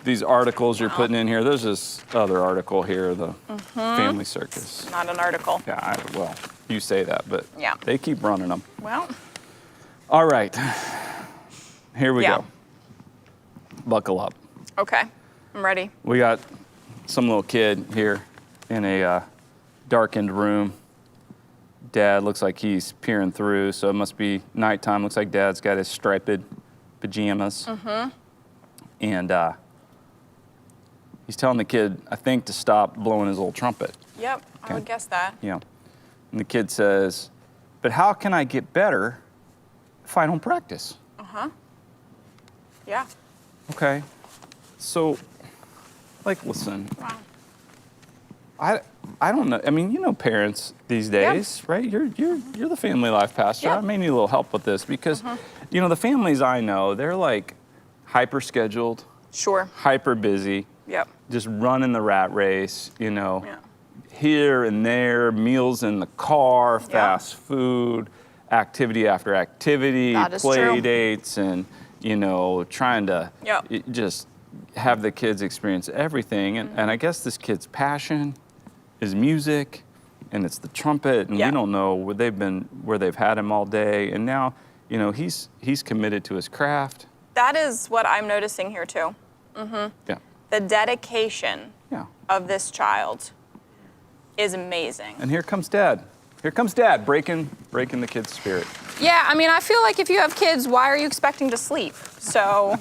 These articles you're putting in here. There's this other article here, the Family Circus. Not an article. Yeah, well, you say that, but Yeah. they keep running them. Well, All right, here we Yeah. go. Buckle up. okay. I'm ready. We got some little kid here in a darkened room. Dad looks like he's peering through, so it must be nighttime. Looks like Dad's got his striped pajamas. And he's telling the kid, I think, to stop blowing his little trumpet. Yep, I would guess that. You know. And the kid says, but how can I get better if I don't practice? Yeah. Okay. So, like, listen. Wow. I don't know. I mean, you know, parents these days, right? You're the family life pastor. Yeah. I may need a little help with this because, you know, the families I know, they're like hyper scheduled, Sure. hyper busy, Yep. just running the rat race. You know, Yeah. here and there, meals in the car, fast food, activity after activity, That is play true. dates, and you know, trying to Yep. just have the kids experience everything. And I guess this kid's passion is music, and it's the trumpet, and Yeah. we don't know where they've had him all day. And now, you know, he's committed to his craft. That is what I'm noticing here too. Yeah, The dedication yeah. of this child is amazing. And here comes Dad. Here comes Dad, breaking the kid's spirit. Yeah, I mean, I feel like if you have kids, why are you expecting to sleep? So,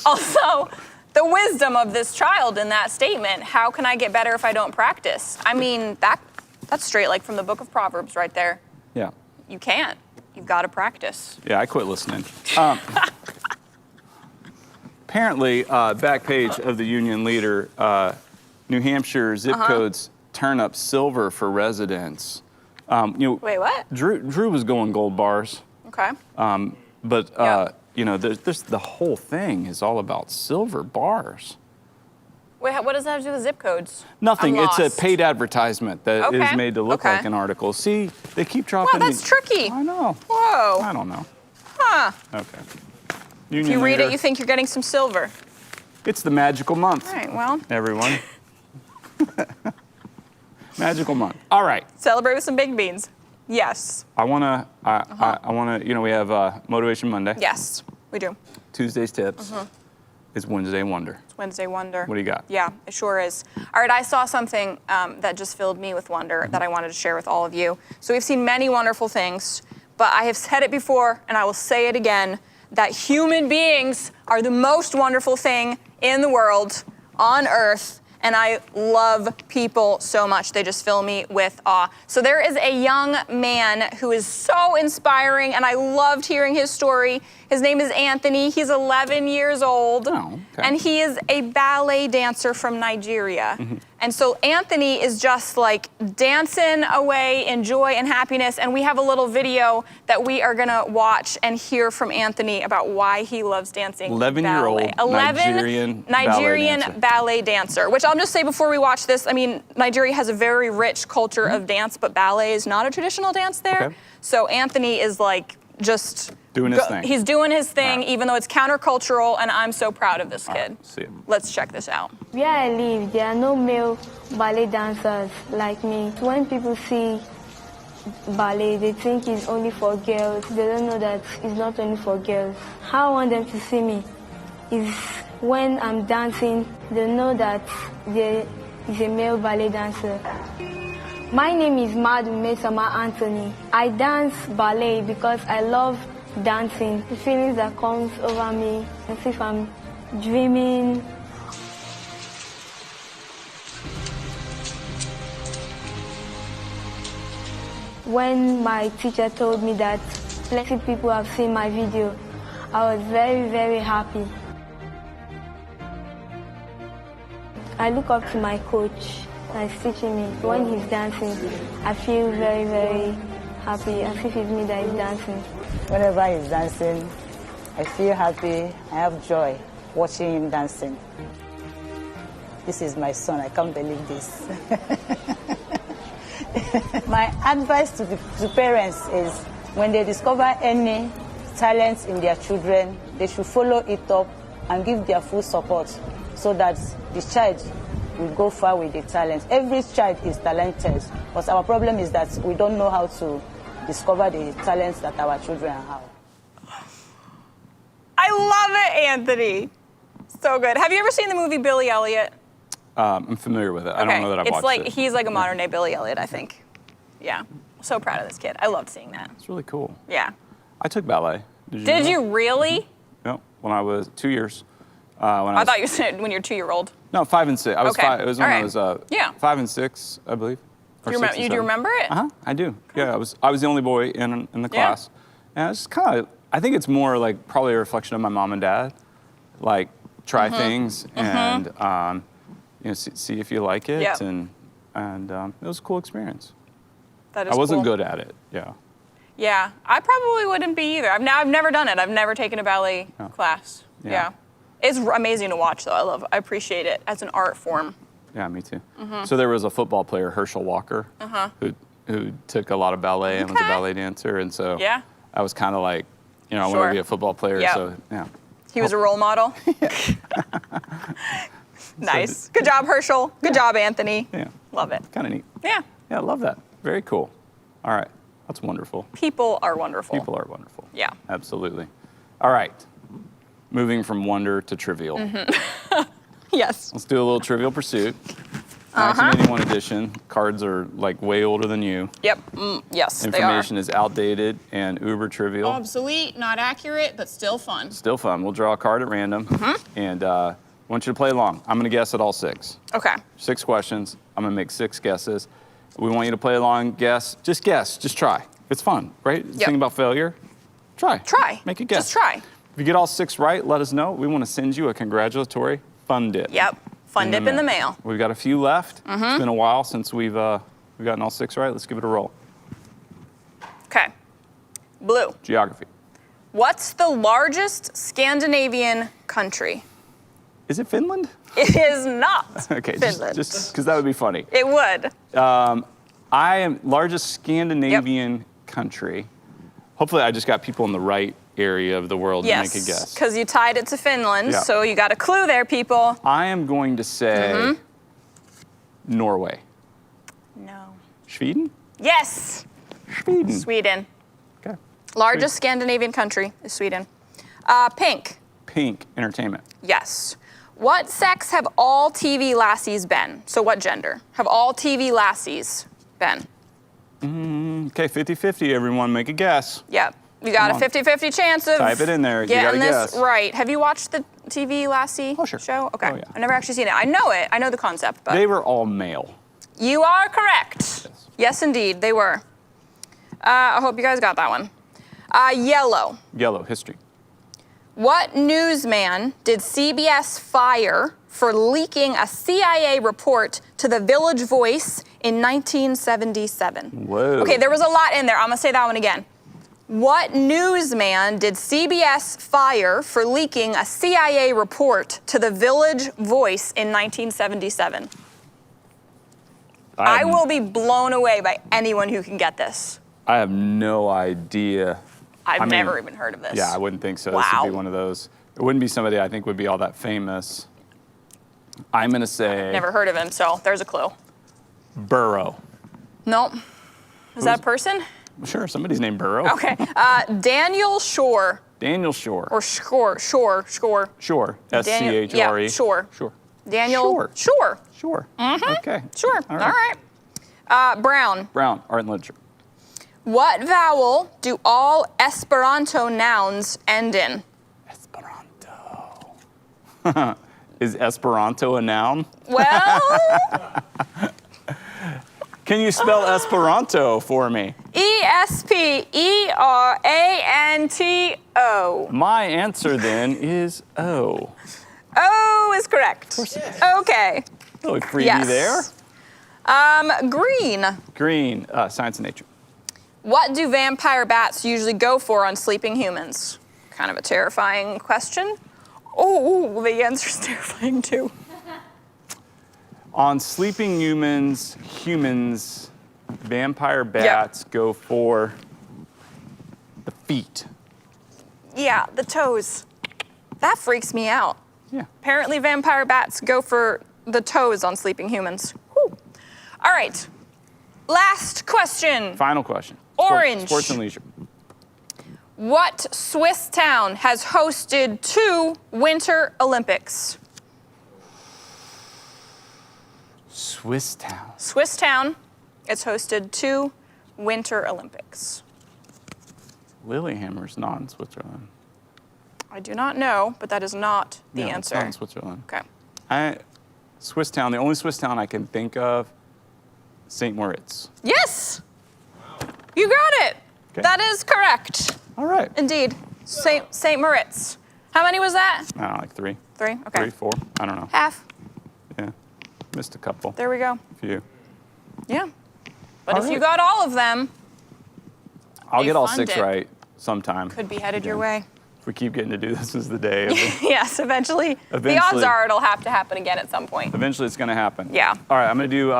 also, the wisdom of this child in that statement, how can I get better if I don't practice? I mean, that's straight like from the book of Proverbs right there. Yeah, You can't. You've got to practice. yeah. I quit listening. apparently, back page of the Union Leader, New Hampshire zip codes turn up silver for residents. Wait, what? Drew was going gold bars, Okay. but Yep. there's the whole thing is all about silver bars. Wait, what does that have to do with zip codes? Nothing. I'm It's a lost. paid advertisement that is Okay. made to look Okay. like an article. See, they keep dropping. Wow, that's tricky. I know. Whoa. I don't know. Huh. Okay. If you read Leader. it, you think you're getting some silver. It's the magical month. All right, well, Everyone. Magical month. All right. celebrate with some baked beans. Yes. I wanna. We have Motivation Monday. Yes, we do. Tuesday's tips. Is Wednesday Wonder. It's Wednesday Wonder. What do you got? Yeah, it sure is. All right, I saw something that just filled me with wonder that I wanted to share with all of you. So we've seen many wonderful things, but I have said it before, and I will say it again, that human beings are the most wonderful thing in the world, on Earth, and I love people so much. They just fill me with awe. So there is a young man who is so inspiring, and I loved hearing his story. His name is Anthony. He's 11 years old, Oh, okay. and he is a ballet dancer from Nigeria. And so Anthony is just like dancing away in joy and happiness, and we have a little video that we are gonna watch and hear from Anthony about why he loves dancing 11-year-old ballet. Nigerian ballet dancer, which I'll just say before we watch this, I mean, Nigeria has a very rich culture of dance, but ballet is not a traditional dance there. Okay. So Anthony is like just Doing his thing. He's doing his thing, Right. even though it's countercultural, and I'm so proud of this kid. See it. Let's check this out. Where I live, there are no male ballet dancers like me. When people see ballet, they think it's only for girls. They don't know that it's not only for girls. How I want them to see me is when I'm dancing, they know that there is a male ballet dancer. My name is Madu Mesama Anthony. I dance ballet because I love dancing. The feelings that comes over me, as if I'm dreaming. When my teacher told me that plenty people have seen my video, I was very, very happy. I look up to my coach that's teaching me. When he's dancing, I feel very, very happy, as if it's me that is dancing. Whenever he's dancing, I feel happy. I have joy watching him dancing. This is my son. I can't believe this. My advice to parents is when they discover any talent in their children, they should follow it up and give their full support so that the child will go far with the talent. Every child is talented, but our problem is that we don't know how to discover the talents that our children have. I love it, Anthony. So good. Have you ever seen the movie Billy Elliot? I'm familiar with it. I don't know that I've watched it. He's like a modern day Billy Elliot, I think. Yeah. So proud of this kid. I loved seeing that. It's really cool. Yeah. I took ballet. Did you? know Did that? you really? No, when I was 2 years. I thought you said when you're 2-year-old. No, 5 and 6. I was Okay. 5. It was when All I right. was Yeah. 5 and 6, I believe. Or Do you, 6 and do you 7. remember it? I do. Yeah, I was the only boy in the class. And it's kind of, I think it's more like probably a reflection of my mom and dad. Like, try things and see if you like it. Yep. And it was a cool experience. That is I wasn't cool. good at it. Yeah. Yeah, I probably wouldn't be either. I've never done it. I've never taken a ballet class. Yeah. Yeah. It's amazing to watch, though. I appreciate it as an art form. Yeah, me too. So there was a football player, Herschel Walker, who took a lot of ballet and was a Okay. ballet dancer. And so Yeah. I was kind of like, I want Sure. to be a football player. Yep. So, yeah. He was a role model. Nice. Good job, Herschel. Good job, Anthony. Yeah. Love it. Kind of neat. Yeah. Yeah, I love that. Very cool. All right. That's wonderful. People are wonderful. People are wonderful. Yeah. Absolutely. All right. Moving from wonder to trivial. Yes. Let's do a little Trivial Pursuit. 1981 edition. Cards are like way older than you. Yep. Yes, they are. Information is outdated and uber trivial. Obsolete, not accurate, but still fun. Still fun. We'll draw a card at random. And I want you to play along. I'm going to guess at all 6. Okay. 6 questions. I'm going to make 6 guesses. We want you to play along, guess. Just try. It's fun, right? Yep. Think about failure. Try. Try. Make a guess. Just try. If you get all 6 right, let us know. We want to send you a congratulatory fun dip. Yep. Fun dip in the mail. We've got a few left. It's been a while since we've gotten all 6 right. Let's give it a roll. Okay. Blue. Geography. What's the largest Scandinavian country? Is it Finland? It is not Okay, Finland. just because that would be funny. It would. I am largest Scandinavian country. Hopefully I just got people in the right area of the world to make a Yes, guess. because you tied it to Finland, Yeah. so you got a clue there, people. I am going to say Norway. No. Sweden? Yes, Sweden. Sweden. Okay. Largest Scandinavian country is Sweden. Pink. Pink, entertainment. Yes. What sex have all TV lassies been? So what gender have all TV lassies been? Okay, 50-50, everyone, make a guess. Yep. You got Come a on. 50-50 chance of Type it in there. You getting gotta this guess. right. Have you watched the TV Lassie Oh, sure. show? Okay. Oh, yeah. I've never actually seen it. I know it. I know the concept, but They were all male. you are correct. Yes, indeed, they were. I hope you guys got that one. Yellow. Yellow, history. What newsman did CBS fire for leaking a CIA report to the Village Voice in 1977? Whoa. Okay, there was a lot in there. I'm gonna say that one again. What newsman did CBS fire for leaking a CIA report to the Village Voice in 1977? I will be blown away by anyone who can get this. I have no idea. I've never even heard of this. Yeah, I wouldn't think so. This Wow. would be one of those. It wouldn't be somebody I think would be all that famous. I'm going to say Never heard of him, so there's a clue. Burrow. Nope. Is that a person? Sure, somebody's named Burrow. Okay. Daniel Shore. Daniel Shore. Or Shore. Shore. S-C-H-R-E. Yeah, Shore. Shore. Daniel Shore. Shore. Okay. Sure. All All right. right. Brown. Brown, art and literature. What vowel do all Esperanto nouns end in? Esperanto. Is Esperanto a noun? Well, Can you spell Esperanto for me? E-S-P-E-R-A-N-T-O. My answer then is O. O is correct. Okay. Little freebie Yes. there. Green. Green, science and nature. What do vampire bats usually go for on sleeping humans? Kind of a terrifying question. Oh, the answer's terrifying too. On sleeping humans, vampire bats go for the feet. Yeah, the toes. That freaks me out. Yeah. Apparently vampire bats go for the toes on sleeping humans. Whew. All right, last question. Final question. Orange. Sports and leisure. What Swiss town has hosted 2 Winter Olympics? Swiss town. Swiss town has hosted 2 Winter Olympics. Lillehammer's not in Switzerland. I do not know, but that is not the No, answer. It's not in Switzerland. Okay. Swiss town, the only Swiss town I can think of, St. Moritz. Yes! You got it. Okay. That is correct. All right. Indeed. St. Moritz. How many was that? I don't know, like 3. 3? Okay. 3, 4, I don't know. Half. Yeah, missed a couple. There we go. A few. Yeah. But All if you right. got all of them, I'll You get all fund 6 it. right sometime. could be headed your Yeah. way. If we keep getting to do this as the day. Yes, eventually. The odds Eventually. are it'll have to happen again at some point. Eventually it's going to happen. Yeah. All right, I'm going to do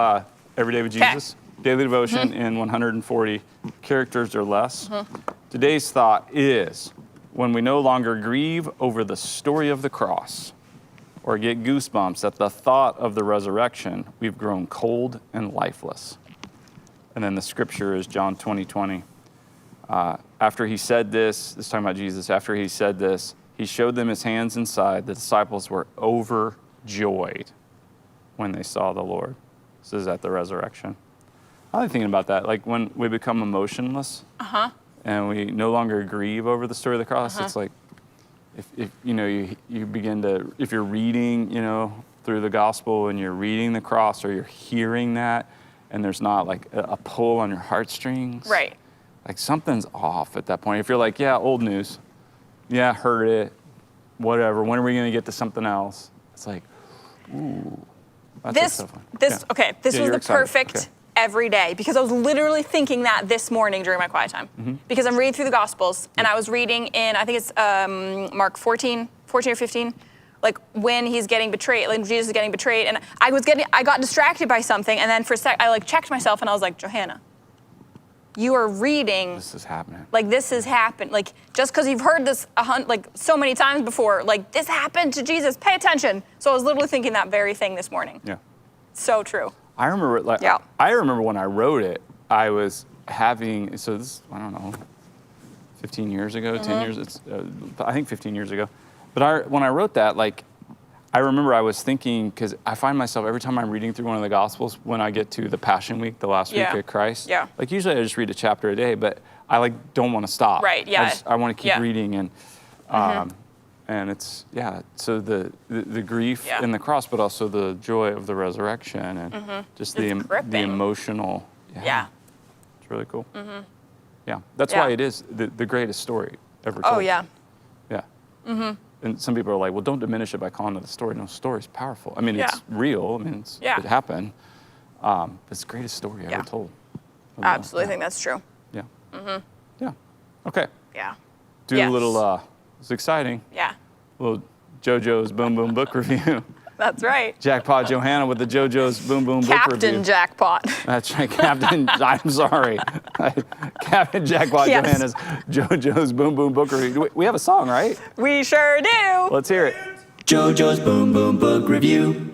Every Day with 'Kay. Jesus, Daily Devotion in 140 characters or less. Mm-hmm. Today's thought is, when we no longer grieve over the story of the cross or get goosebumps at the thought of the resurrection, we've grown cold and lifeless. And then the scripture is John 20:20. After he said this is talking about Jesus, after he said this, he showed them his hands and side. The disciples were overjoyed when they saw the Lord. This is at the resurrection. I was thinking about that, like when we become emotionless and we no longer grieve over the story of the cross, it's like if you know, you begin to, if you're reading, you know, through the gospel and you're reading the cross or you're hearing that and there's not like a pull on your heartstrings. Right. Like something's off at that point. If you're like, yeah, old news, yeah, heard it, whatever. When are we going to get to something else? It's like, ooh. That's so fun. This Yeah, was you're the excited. perfect Okay. every day, because I was literally thinking that this morning during my quiet time. Because I'm reading through the Gospels, and I was reading in, I think it's Mark 14 or 15, like when he's getting betrayed, like Jesus is getting betrayed, and I got distracted by something, and then for a sec, I like checked myself, and I was like, Johanna, you are reading. This is happening. Like this has happened. Like just because you've heard this like so many times before, like this happened to Jesus. Pay attention. So I was literally thinking that very thing this morning. Yeah. So true. I remember, Yeah. I remember when I wrote it, I was having, so this, I don't know, 15 years ago, 10 years, it's, I think 15 years ago. But when I wrote that, like, I remember I was thinking, because I find myself every time I'm reading through one of the Gospels, when I get to the Passion Week, the last week of Christ, like usually I just read a chapter a day, but I like don't want to stop. Right, yeah. I want to keep reading, and it's, so the grief and the cross, but also the joy of the resurrection and just the emotional. Yeah. It's really cool. Yeah, that's why it is the greatest story ever told. Oh, yeah. Yeah. And some people are like, well, don't diminish it by calling it a story. No, story's powerful. I mean, it's real. I mean, it happened. But it's the greatest story ever told. I absolutely think that's true. Yeah. Yeah. Okay. Yeah. Do a little, it's exciting. Yeah. A little JoJo's Boom Boom Book Review. That's right. Jackpot Johanna with the JoJo's Boom Boom Book Review. Captain Jackpot. That's right, Captain. I'm sorry. Captain Jackpot Johanna's JoJo's Boom Boom Book Review. We have a song, right? We sure do. Let's hear it. JoJo's Boom Boom Book Review.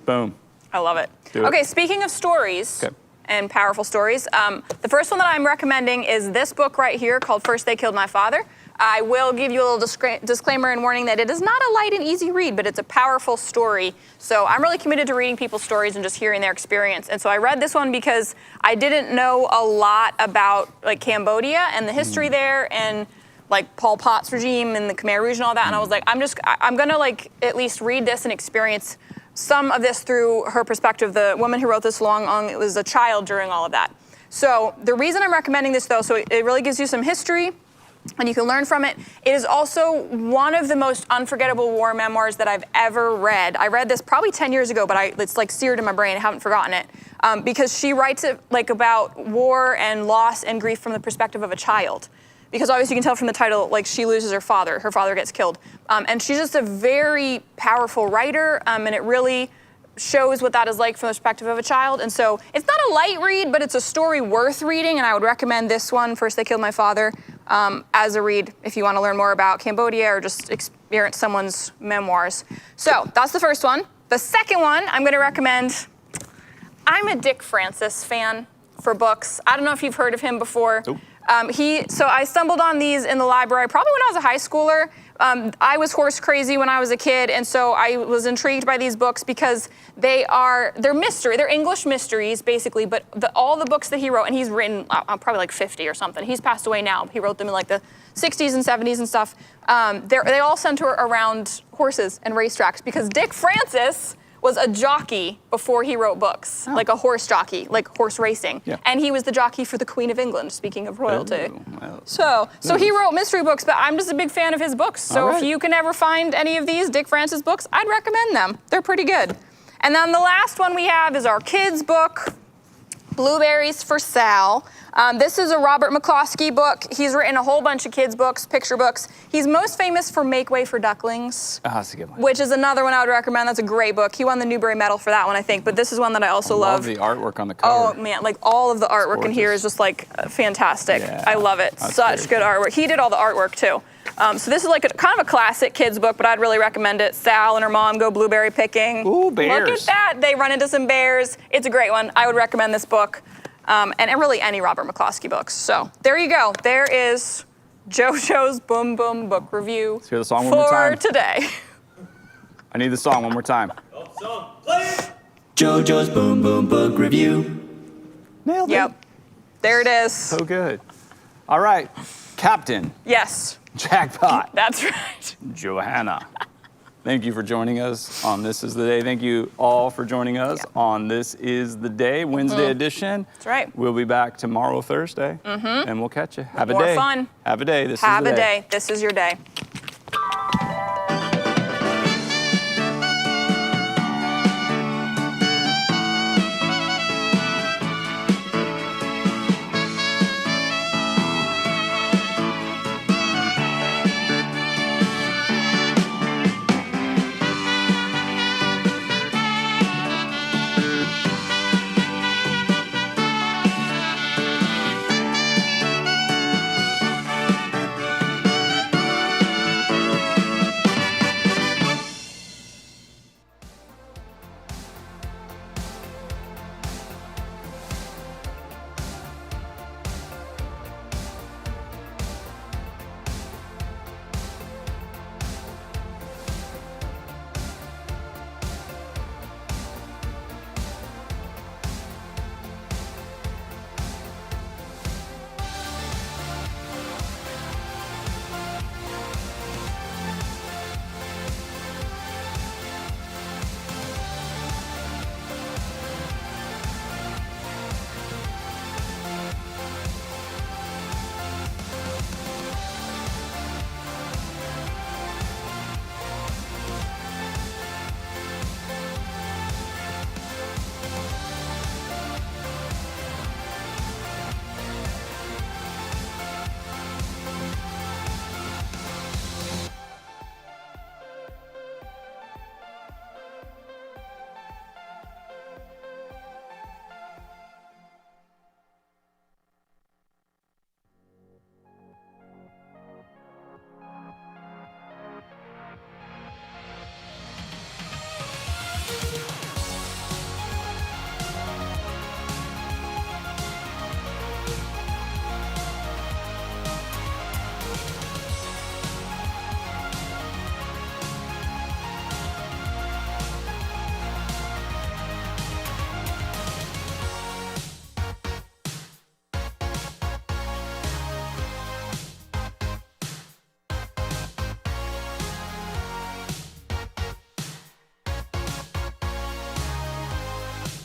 Boom. I love it. Do it. Okay, speaking of stories and powerful stories, the first one that I'm recommending is this book right here called First They Killed My Father. I will give you a little disclaimer and warning that it is not a light and easy read, but it's a powerful story. So I'm really committed to reading people's stories and just hearing their experience. And so I read this one because I didn't know a lot about like Cambodia and the history there and like Pol Pot's regime and the Khmer Rouge and all that. And I was like, I'm gonna like at least read this and experience some of this through her perspective. The woman who wrote this it was a child during all of that. So the reason I'm recommending this though, so it really gives you some history and you can learn from it. It is also one of the most unforgettable war memoirs that I've ever read. I read this probably 10 years ago, but it's like seared in my brain. I haven't forgotten it because she writes it like about war and loss and grief from the perspective of a child. Because obviously you can tell from the title, like she loses her father gets killed. And she's just a very powerful writer, and it really shows what that is like from the perspective of a child. And so it's not a light read, but it's a story worth reading, and I would recommend this one, First They Killed My Father, as a read if you want to learn more about Cambodia or just experience someone's memoirs. So that's the first one. The second one I'm going to recommend, I'm a Dick Francis fan for books. I don't know if you've heard of him before. Nope. So I stumbled on these in the library probably when I was a high schooler. I was horse crazy when I was a kid, and so I was intrigued by these books because they're mystery. They're English mysteries, basically, but all the books that he wrote, and he's written probably like 50 or something. He's passed away now. He wrote them in like the 60s and 70s and stuff. They all center around horses and racetracks because Dick Francis was a jockey before he wrote books, like a horse jockey, like horse racing. Yeah. And he was the jockey for the Queen of England, speaking of royalty. So he wrote mystery books, but I'm just a big fan of his books. So if you can ever find any of these Dick Francis books, I'd recommend them. They're pretty good. And then the last one we have is our kids' book, Blueberries for Sal. This is a Robert McCloskey book. He's written a whole bunch of kids' books, picture books. He's most famous for Make Way for Ducklings, that's a good one. which is another one I would recommend. That's a great book. He won the Newbery Medal for that one, I think, but this is one that I also love. The artwork on the cover. Oh man, like all of the artwork in here is just like fantastic. Yeah, I love it. Such good artwork. He did all the artwork too. So this is like kind of a classic kids book, but I'd really recommend it. Sal and her mom go blueberry picking. Ooh, bears. Look at that. They run into some bears. It's a great one. I would recommend this book. And really any Robert McCloskey books. So there you go. There is JoJo's Boom Boom Book Review. Let's hear the song one more time. For today. I need the song one more time. Song, play it. JoJo's Boom Boom Book Review. Nailed it. Yep. There it is. So good. All right, Captain Yes. Jackpot That's right. Johanna Thank you for joining us on This Is the Day. Thank you all for joining us on This Is the Day, Wednesday edition. That's right. We'll be back tomorrow, Thursday, and we'll catch you. Have a More day. fun. Have a day. This is the day. Have a day. This is your day.